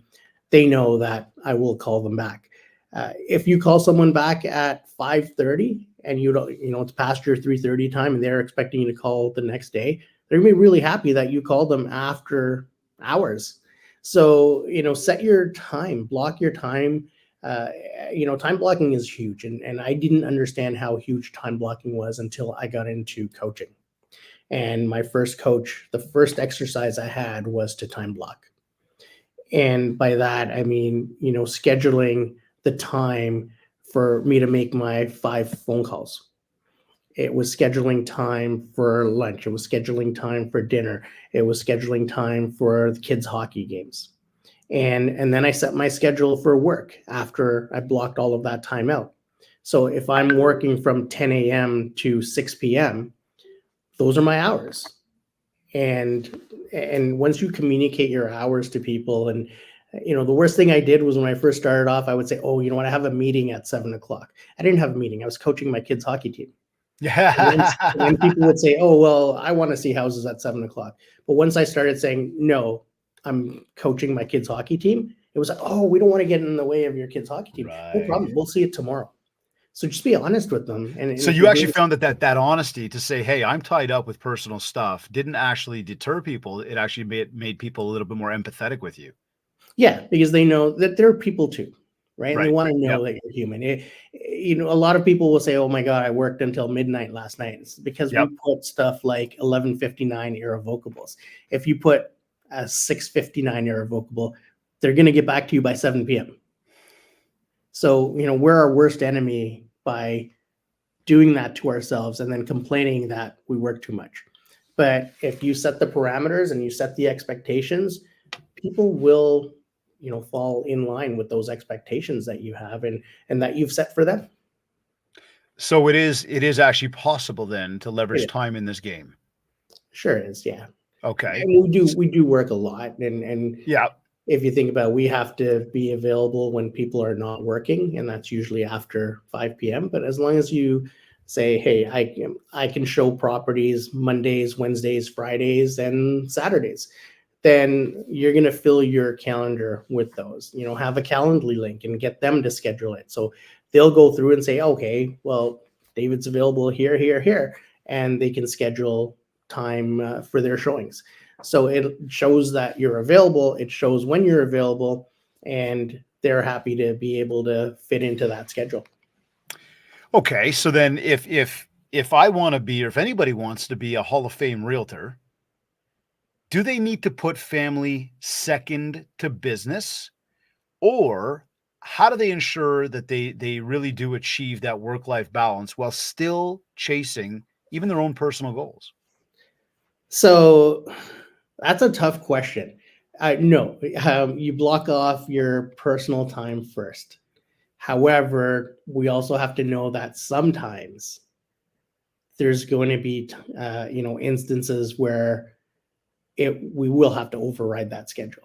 they know that I will call them back. If you call someone back at 5:30 and it's past your 3:30 time and they're expecting you to call the next day, they're gonna be really happy that you called them after hours. So, set your time, block your time. Time blocking is huge. And I didn't understand how huge time blocking was until I got into coaching. And my first coach, the first exercise I had was to time block. And by that, I mean, scheduling the time for me to make my 5 phone calls. It was scheduling time for lunch. It was scheduling time for dinner. It was scheduling time for the kids' hockey games. And then I set my schedule for work after I blocked all of that time out. So if I'm working from 10 a.m. to 6 p.m., those are my hours. And once you communicate your hours to people, and the worst thing I did was when I first started off, I would say, oh, you know what, I have a meeting at 7 o'clock. I didn't have a meeting. I was coaching my kids' hockey team. And then people would say, oh, well, I want to see houses at 7 o'clock. But once I started saying, no, I'm coaching my kids' hockey team, it was like, oh, we don't want to get in the way of your kids' hockey team. No Right. problem. We'll see it tomorrow. So just be honest with them. And So if you you're actually doing, found that honesty to say, "Hey, I'm tied up with personal stuff," didn't actually deter people. It actually made people a little bit more empathetic with you. yeah, because they know that they're people too, right? And they Right. want to Yep. know that you're human. A lot of people will say, oh my God, I worked until midnight last night. It's because we Yep. put stuff like 11:59 irrevocables. If you put a 6:59 irrevocable, they're going to get back to you by 7 p.m. So, we're our worst enemy by doing that to ourselves and then complaining that we work too much. But if you set the parameters and you set the expectations, people will, fall in line with those expectations that you have and that you've set for them. So it is actually possible then to leverage It time in this game. sure is, yeah. Okay. And we do work a lot, and Yeah. if you think about it, we have to be available when people are not working, and that's usually after 5 p.m. But as long as you say, hey, I can show properties Mondays, Wednesdays, Fridays, and Saturdays, then you're going to fill your calendar with those. Have a Calendly link and get them to schedule it. So they'll go through and say, okay, well, David's available here, here, here, and they can schedule time for their showings. So it shows that you're available. It shows when you're available, and they're happy to be able to fit into that schedule. Okay. So then if I want to be, or if anybody wants to be a Hall of Fame realtor, do they need to put family second to business? Or how do they ensure that they really do achieve that work-life balance while still chasing even their own personal goals? So that's a tough question. No, you block off your personal time first. However, we also have to know that sometimes there's going to be, instances where we will have to override that schedule.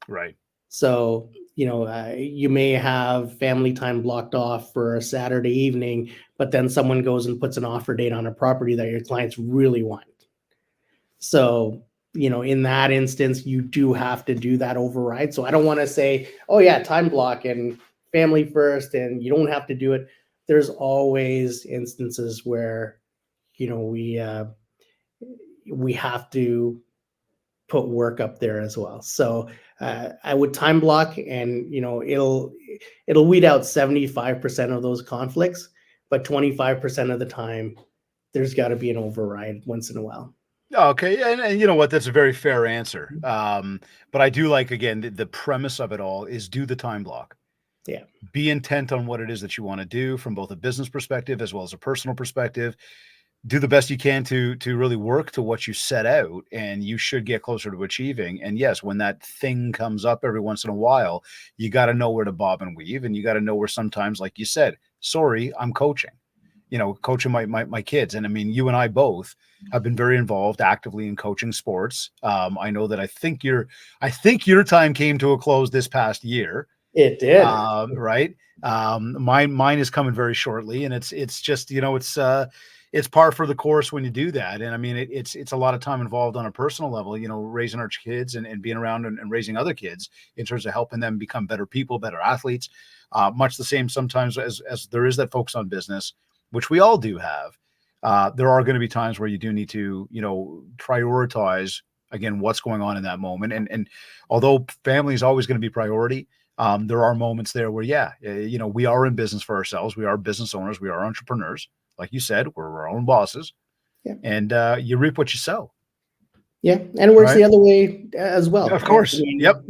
Right. So, you may have family time blocked off for a Saturday evening, but then someone goes and puts an offer date on a property that your clients really want. So, in that instance, you do have to do that override. So I don't want to say, oh yeah, time block and family first, and you don't have to do it. There's always instances where, we have to put work up there as well. So I would time block, and it'll weed out 75% of those conflicts, but 25% of the time, there's got to be an override once in a while. Okay, and you know what? That's a very fair answer. But I do like, again, the premise of it all is do the time block. Yeah. Be intent on what it is that you want to do from both a business perspective as well as a personal perspective. Do the best you can to really work to what you set out, and you should get closer to achieving. And yes, when that thing comes up every once in a while, you got to know where to bob and weave, and you got to know where sometimes, like you said, sorry, I'm coaching. Coaching my kids. And I mean, you and I both have been very involved actively in coaching sports. I know that I think your time came to a close this past year. It did. Right. Mine is coming very shortly, and it's just, it's par for the course when you do that. And I mean, it's a lot of time involved on a personal level, raising our kids and being around and raising other kids in terms of helping them become better people, better athletes. Much the same sometimes as there is that focus on business, which we all do have. There are going to be times where you do need to, prioritize again what's going on in that moment. And although family is always going to be priority, there are moments there where, we are in business for ourselves. We are business owners. We are entrepreneurs. Like you said, we're our own bosses, Yeah. and you reap what you sow. Yeah. And it works Right. the other way as well. Of course. Yep.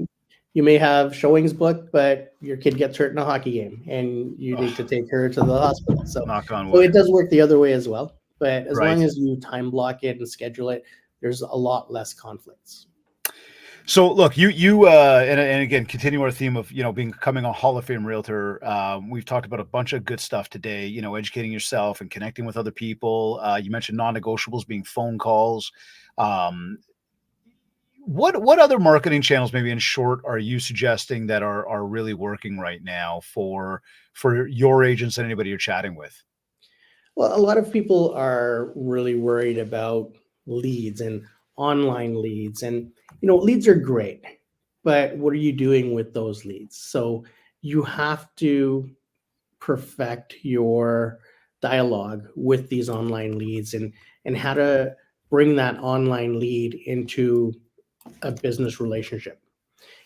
You may have showings booked, but your kid gets hurt in a hockey game and you need to take her to the hospital. So, Knock on so wood. it does work the other way as well. But as Right. long as you time block it and schedule it, there's a lot less conflicts. So look, and again, continue our theme of, becoming a Hall of Fame realtor. We've talked about a bunch of good stuff today, educating yourself and connecting with other people. You mentioned non-negotiables being phone calls. What other marketing channels, maybe in short, are you suggesting that are really working right now for your agents and anybody you're chatting with? Well, a lot of people are really worried about leads and online leads. And, leads are great, but what are you doing with those leads? So you have to perfect your dialogue with these online leads and how to bring that online lead into a business relationship.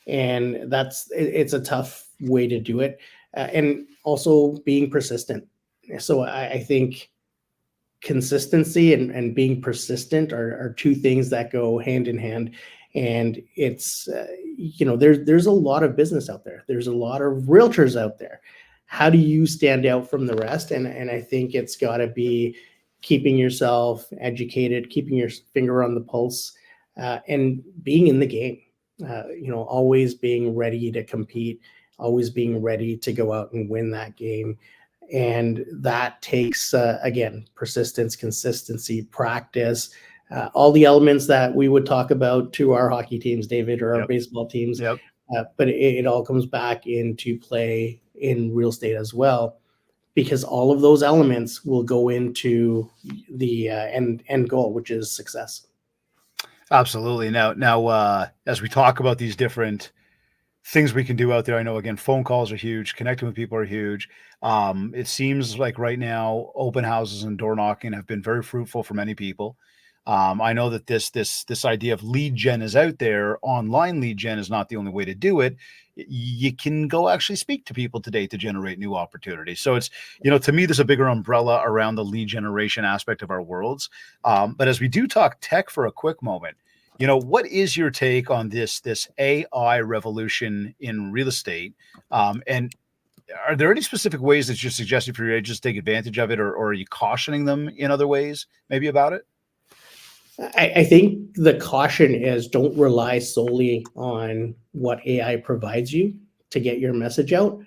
And it's a tough way to do it. And also being persistent. So I think consistency and being persistent are two things that go hand in hand. And it's there's a lot of business out there, there's a lot of realtors out there. How do you stand out from the rest? And I think it's got to be keeping yourself educated, keeping your finger on the pulse, and being in the game. Always being ready to compete, always being ready to go out and win that game. And that takes again, persistence, consistency, practice, all the elements that we would talk about to our hockey teams, David, or our Yep. baseball teams. Yep. But it all comes back into play in real estate as well, because all of those elements will go into the end goal, which is success. Absolutely. As we talk about these different things we can do out there, I know, again, phone calls are huge, connecting with people are huge. It seems like right now, open houses and door knocking have been very fruitful for many people. I know that this idea of lead gen is out there. Online lead gen is not the only way to do it. You can go actually speak to people today to generate new opportunities. So it's, to me, there's a bigger umbrella around the lead generation aspect of our worlds. But as we do talk tech for a quick moment, what is your take on this AI revolution in real estate? And are there any specific ways that you're suggesting for your agents to take advantage of it, or are you cautioning them in other ways, maybe about it? I think the caution is don't rely solely on what AI provides you to get your message out.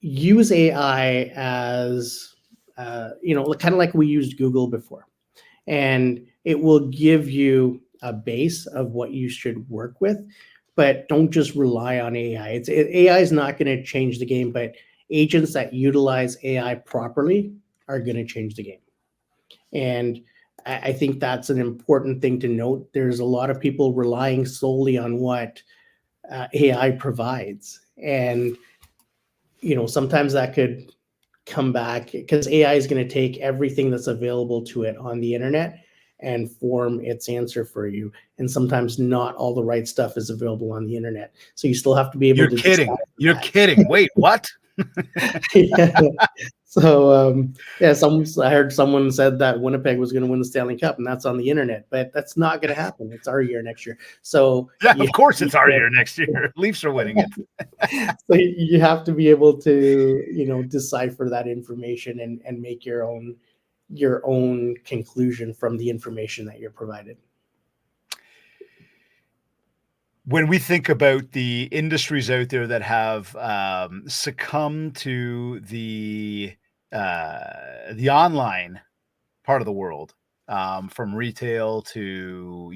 Use AI as, kind of like we used Google before, and it will give you a base of what you should work with, but don't just rely on AI. AI is not going to change the game, but agents that utilize AI properly are going to change the game. And I think that's an important thing to note. There's a lot of people relying solely on what AI provides. And, sometimes that could come back because AI is going to take everything that's available to it on the internet and form its answer for you. And sometimes not all the right stuff is available on the internet. So you still have to be able You're to kidding. decide You're that. kidding. Wait, what? Yeah. So I heard someone said that Winnipeg was going to win the Stanley Cup, and that's on the internet. But that's not going to happen. It's our year next year. So Yeah, of course it's our year next year. Leafs are winning it. so you have to be able to decipher that information and make your own conclusion from the information that you're provided. When we think about the industries out there that have succumbed to the online part of the world, from retail to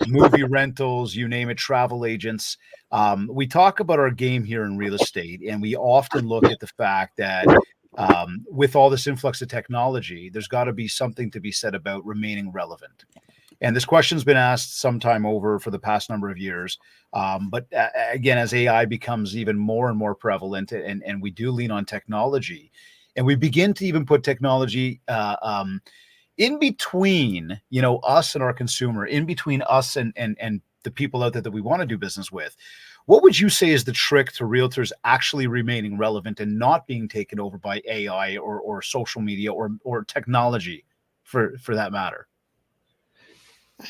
movie rentals, you name it, travel agents. We talk about our game here in real estate, and we often look at the fact that with all this influx of technology, there's got to be something to be said about remaining relevant. And this question's been asked sometime over for the past number of years. But again, as AI becomes even more and more prevalent, and we do lean on technology, and we begin to even put technology in between, us and our consumer, in between us and the people out there that we want to do business with. What would you say is the trick to realtors actually remaining relevant and not being taken over by AI or social media or technology for that matter?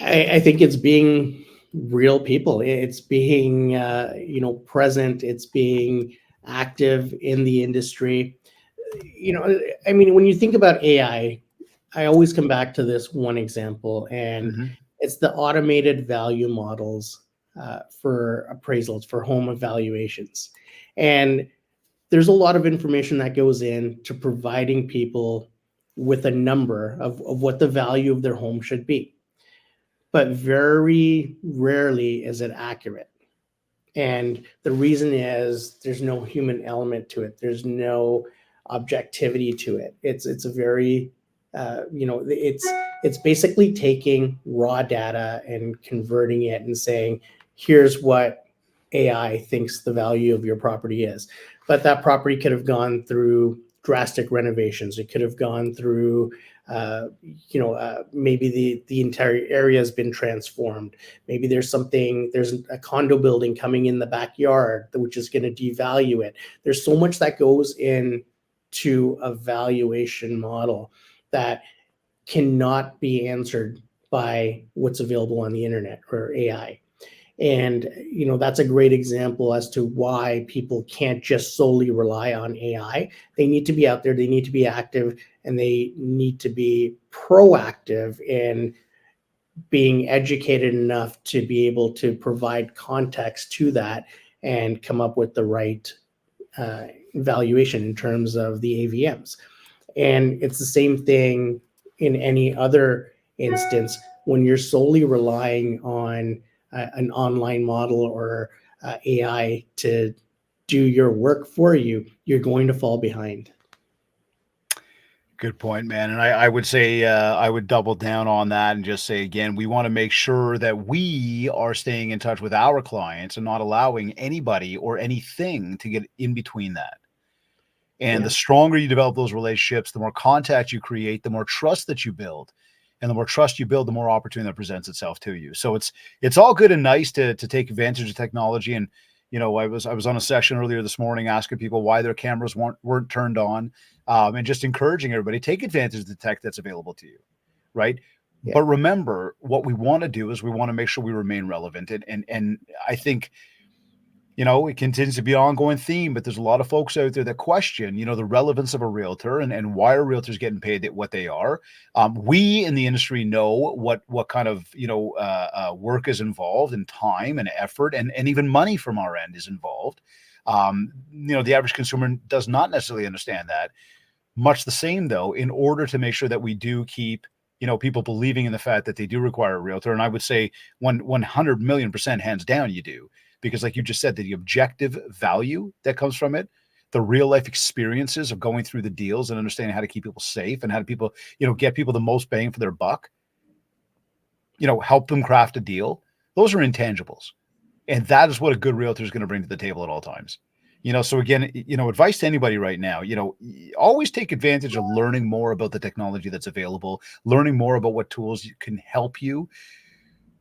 I think it's being real people. It's being present. It's being active in the industry. When you think about AI, I always come back to this one example, and Mhm. it's the automated value models for appraisals, for home evaluations. And there's a lot of information that goes into providing people with a number of what the value of their home should be. but very rarely is it accurate. And the reason is there's no human element to it. There's no objectivity to it. It's a very it's basically taking raw data and converting it and saying, here's what AI thinks the value of your property is. But that property could have gone through drastic renovations. It could have gone through maybe the entire area has been transformed. Maybe there's a condo building coming in the backyard, which is going to devalue it. There's so much that goes into a valuation model that cannot be answered by what's available on the internet or AI. And, that's a great example as to why people can't just solely rely on AI. They need to be out there, they need to be active, and they need to be proactive in being educated enough to be able to provide context to that and come up with the right valuation in terms of the AVMs. And it's the same thing in any other instance when you're solely relying on an online model or AI to do your work for you, you're going to fall behind. Good point, man. And I would say I would double down on that and just say again, we want to make sure that we are staying in touch with our clients and not allowing anybody or anything to get in between that. And the stronger you develop those relationships, the more contact you create, the more trust that you build. And the more trust you build, the more opportunity that presents itself to you. So it's all good and nice to take advantage of technology. And I was on a session earlier this morning asking people why their cameras weren't turned on, and just encouraging everybody take advantage of the tech that's available to you, right? Yeah. But remember, what we want to do is we want to make sure we remain relevant. And I think it continues to be an ongoing theme, but there's a lot of folks out there that question, the relevance of a realtor and why are realtors getting paid what they are. We in the industry know what kind of, work is involved and time and effort and even money from our end is involved. The average consumer does not necessarily understand that. Much the same though, in order to make sure that we do keep, people believing in the fact that they do require a realtor. And I would say 100 million% hands down, you do. Because like you just said, the objective value that comes from it, the real life experiences of going through the deals and understanding how to keep people safe and how to people, get people the most bang for their buck, help them craft a deal. Those are intangibles. And that is what a good realtor is going to bring to the table at all times. So again, advice to anybody right now, always take advantage of learning more about the technology that's available, learning more about what tools can help you.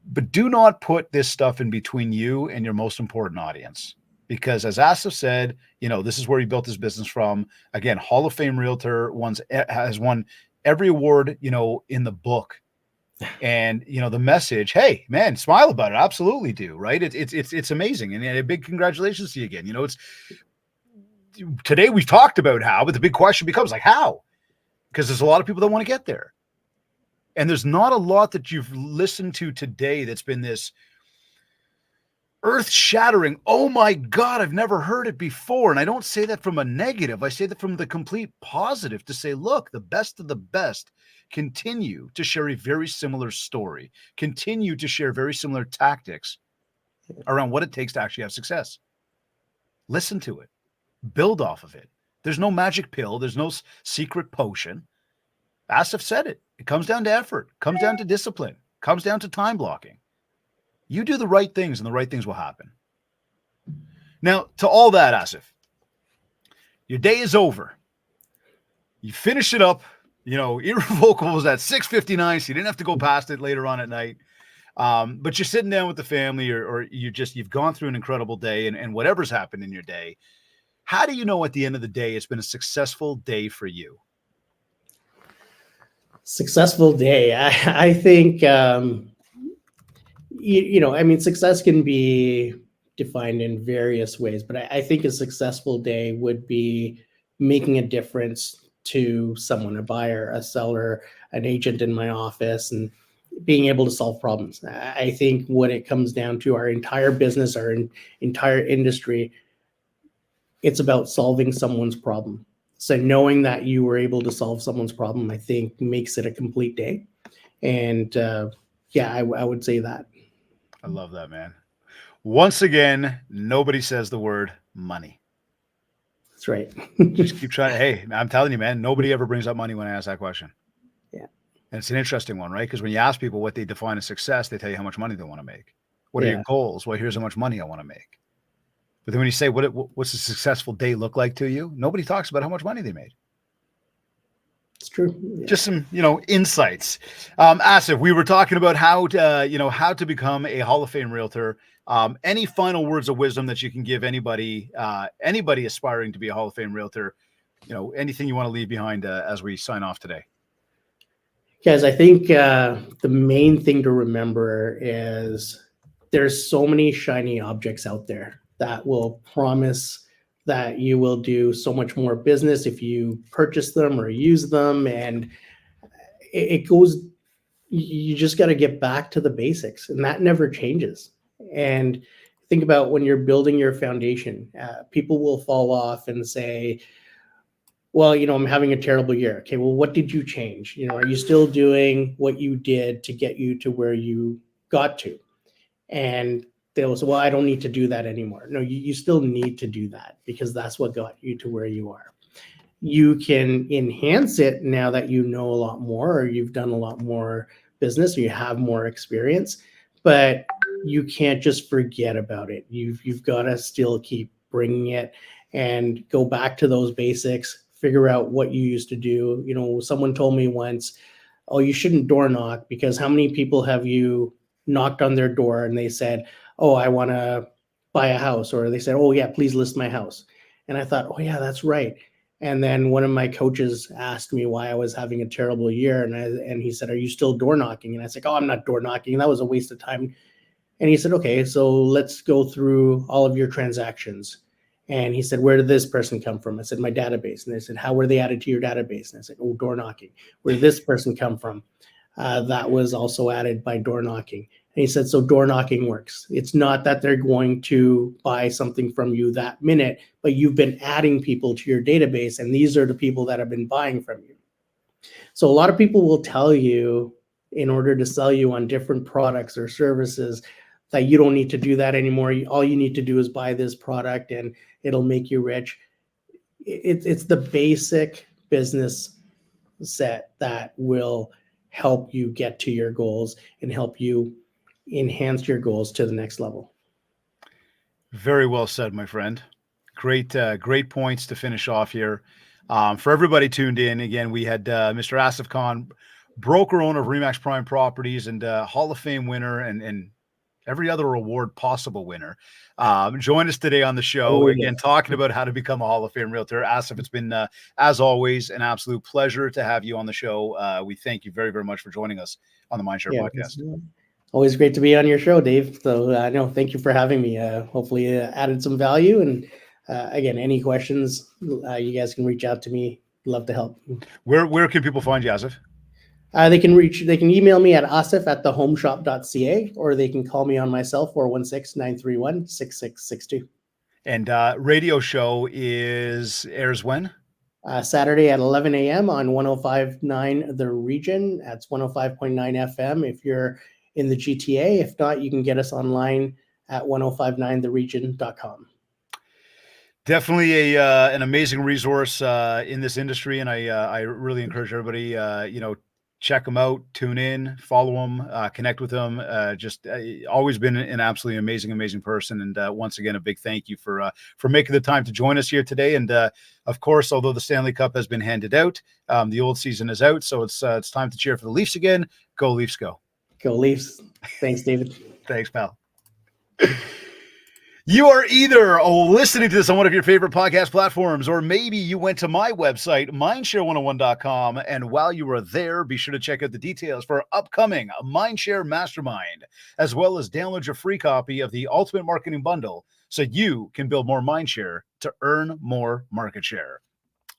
But do not put this stuff in between you and your most important audience. Because as Asif said, this is where he built his business from. Again, Hall of Fame Realtor has won every award, in the book. And, the message, hey, man, smile about it. Absolutely do. Right. It's amazing. And a big congratulations to you again. Today we've talked about how, but the big question becomes like, how? Because there's a lot of people that want to get there. And there's not a lot that you've listened to today that's been this earth-shattering, oh my God, I've never heard it before. And I don't say that from a negative. I say that from the complete positive to say, look, the best of the best continue to share a very similar story, continue to share very similar tactics around what it takes to actually have success. Listen to it. Build off of it. There's no magic pill. There's no secret potion. Asif said it. It comes down to effort, comes down to discipline, comes down to time blocking. You do the right things and the right things will happen. Now, to all that, Asif, your day is over. You finish it up, irrevocable was at 6:59, so you didn't have to go past it later on at night. But you're sitting down with the family or you've gone through an incredible day and whatever's happened in your day. How do you know at the end of the day it's been a successful day for you? Successful day. I think, success can be defined in various ways, but I think a successful day would be making a difference to someone, a buyer, a seller, an agent in my office, and being able to solve problems. I think when it comes down to our entire business, our entire industry, it's about solving someone's problem. So knowing that you were able to solve someone's problem, I think makes it a complete day. And Yeah, I would say that. I love that, man. Once again, nobody says the word money. That's right. Just keep trying. Hey, I'm telling you, man, nobody ever brings up money when I ask that question. Yeah. And it's an interesting one, right? Because when you ask people what they define as success, they tell you how much money they want to make. What are your Yeah. goals? Well, here's how much money I want to make. But then when you say, what's a successful day look like to you? Nobody talks about how much money they made. It's true. Yeah. Just some, insights. Asif, we were talking about how to become a Hall of Fame realtor. Any final words of wisdom that you can give anybody aspiring to be a Hall of Fame realtor? Anything you want to leave behind as we sign off today? Guys, I think the main thing to remember is there's so many shiny objects out there that will promise that you will do so much more business if you purchase them or use them. And it goes, you just got to get back to the basics, and that never changes. And think about when you're building your foundation, people will fall off and say, well, I'm having a terrible year. Okay, well, what did you change? Are you still doing what you did to get you to where you got to? And they'll say, well, I don't need to do that anymore. No, you still need to do that, because that's what got you to where you are. You can enhance it now that you know a lot more, or you've done a lot more business, or you have more experience, but you can't just forget about it. You've got to still keep bringing it and go back to those basics, figure out what you used to do. Someone told me once, oh, you shouldn't door knock, because how many people have you knocked on their door and they said, oh, I want to buy a house, or they said, oh yeah, please list my house. And I thought, oh yeah, that's right. And then one of my coaches asked me why I was having a terrible year. And he said, are you still door knocking? And I said, oh, I'm not door knocking. That was a waste of time. And he said, okay, so let's go through all of your transactions. And he said, where did this person come from? I said, my database. And they said, how were they added to your database? And I said, oh, door knocking. Where did this person come from? That was also added by door knocking. And he said, so door knocking works. It's not that they're going to buy something from you that minute, but you've been adding people to your database, and these are the people that have been buying from you. So a lot of people will tell you, in order to sell you on different products or services, that you don't need to do that anymore. All you need to do is buy this product and it'll make you rich. It's the basic business set that will help you get to your goals and help you enhance your goals to the next level. Very well said, my friend. Great points to finish off here. For everybody tuned in, again, we had Mr. Asif Khan, broker owner of RE/MAX Prime Properties and Hall of Fame winner and every other award possible winner. Join us today on the show, again, talking about how to become a Hall of Fame realtor. Asif, it's been, as always, an absolute pleasure to have you on the show. We thank you very, very much for joining us on the MindShare podcast. Always great to be on your show, Dave. So no, thank you for having me. Hopefully added some value. And again, any questions, you guys can reach out to me. Love to help. Where can people find you, Asif? They can email me at asif@thehomeshop.ca, or they can call me on my cell, 416-931-6662. And radio show airs when? Saturday at 11 a.m. on 105.9 The Region. That's 105.9 FM if you're in the GTA. If not, you can get us online at 1059theregion.com. Definitely an amazing resource in this industry, and I really encourage everybody, check them out, tune in, follow them, connect with them. Always been an absolutely amazing person. And once again, a big thank you for making the time to join us here today. And of course, although the Stanley Cup has been handed out, the old season is out, so it's time to cheer for the Leafs again. Go Leafs, go! Go Leafs! Thanks, David. Thanks, pal. You are either listening to this on one of your favorite podcast platforms, or maybe you went to my website, mindshare101.com, and while you were there, be sure to check out the details for our upcoming MindShare Mastermind, as well as download your free copy of the Ultimate Marketing Bundle so you can build more mindshare to earn more market share.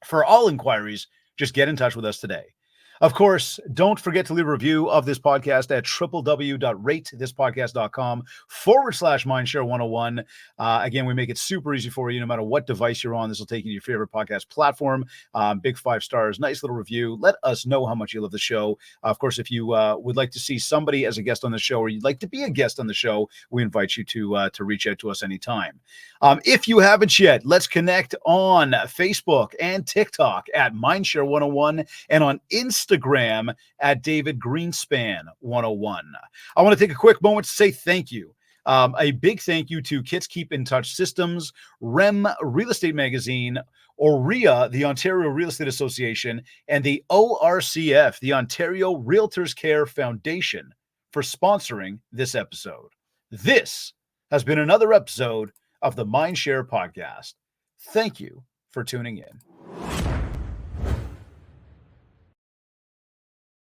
For all inquiries, just get in touch with us today. Of course, don't forget to leave a review of this podcast at www.ratethispodcast.com/mindshare101. Again, we make it super easy for you. No matter what device you're on, this will take you to your favorite podcast platform. Big 5 stars, nice little review. Let us know how much you love the show. Of course, if you would like to see somebody as a guest on the show, or you'd like to be a guest on the show, we invite you to reach out to us anytime. If you haven't yet, let's connect on Facebook and TikTok at MindShare101 and on Instagram at David Greenspan 101. I want to take a quick moment to say thank you. A big thank you to Kits Keep in Touch Systems, REM Real Estate Magazine, OREA, the Ontario Real Estate Association, and the ORCF, the Ontario Realtors Care Foundation, for sponsoring this episode. This has been another episode of the MindShare podcast. Thank you for tuning in.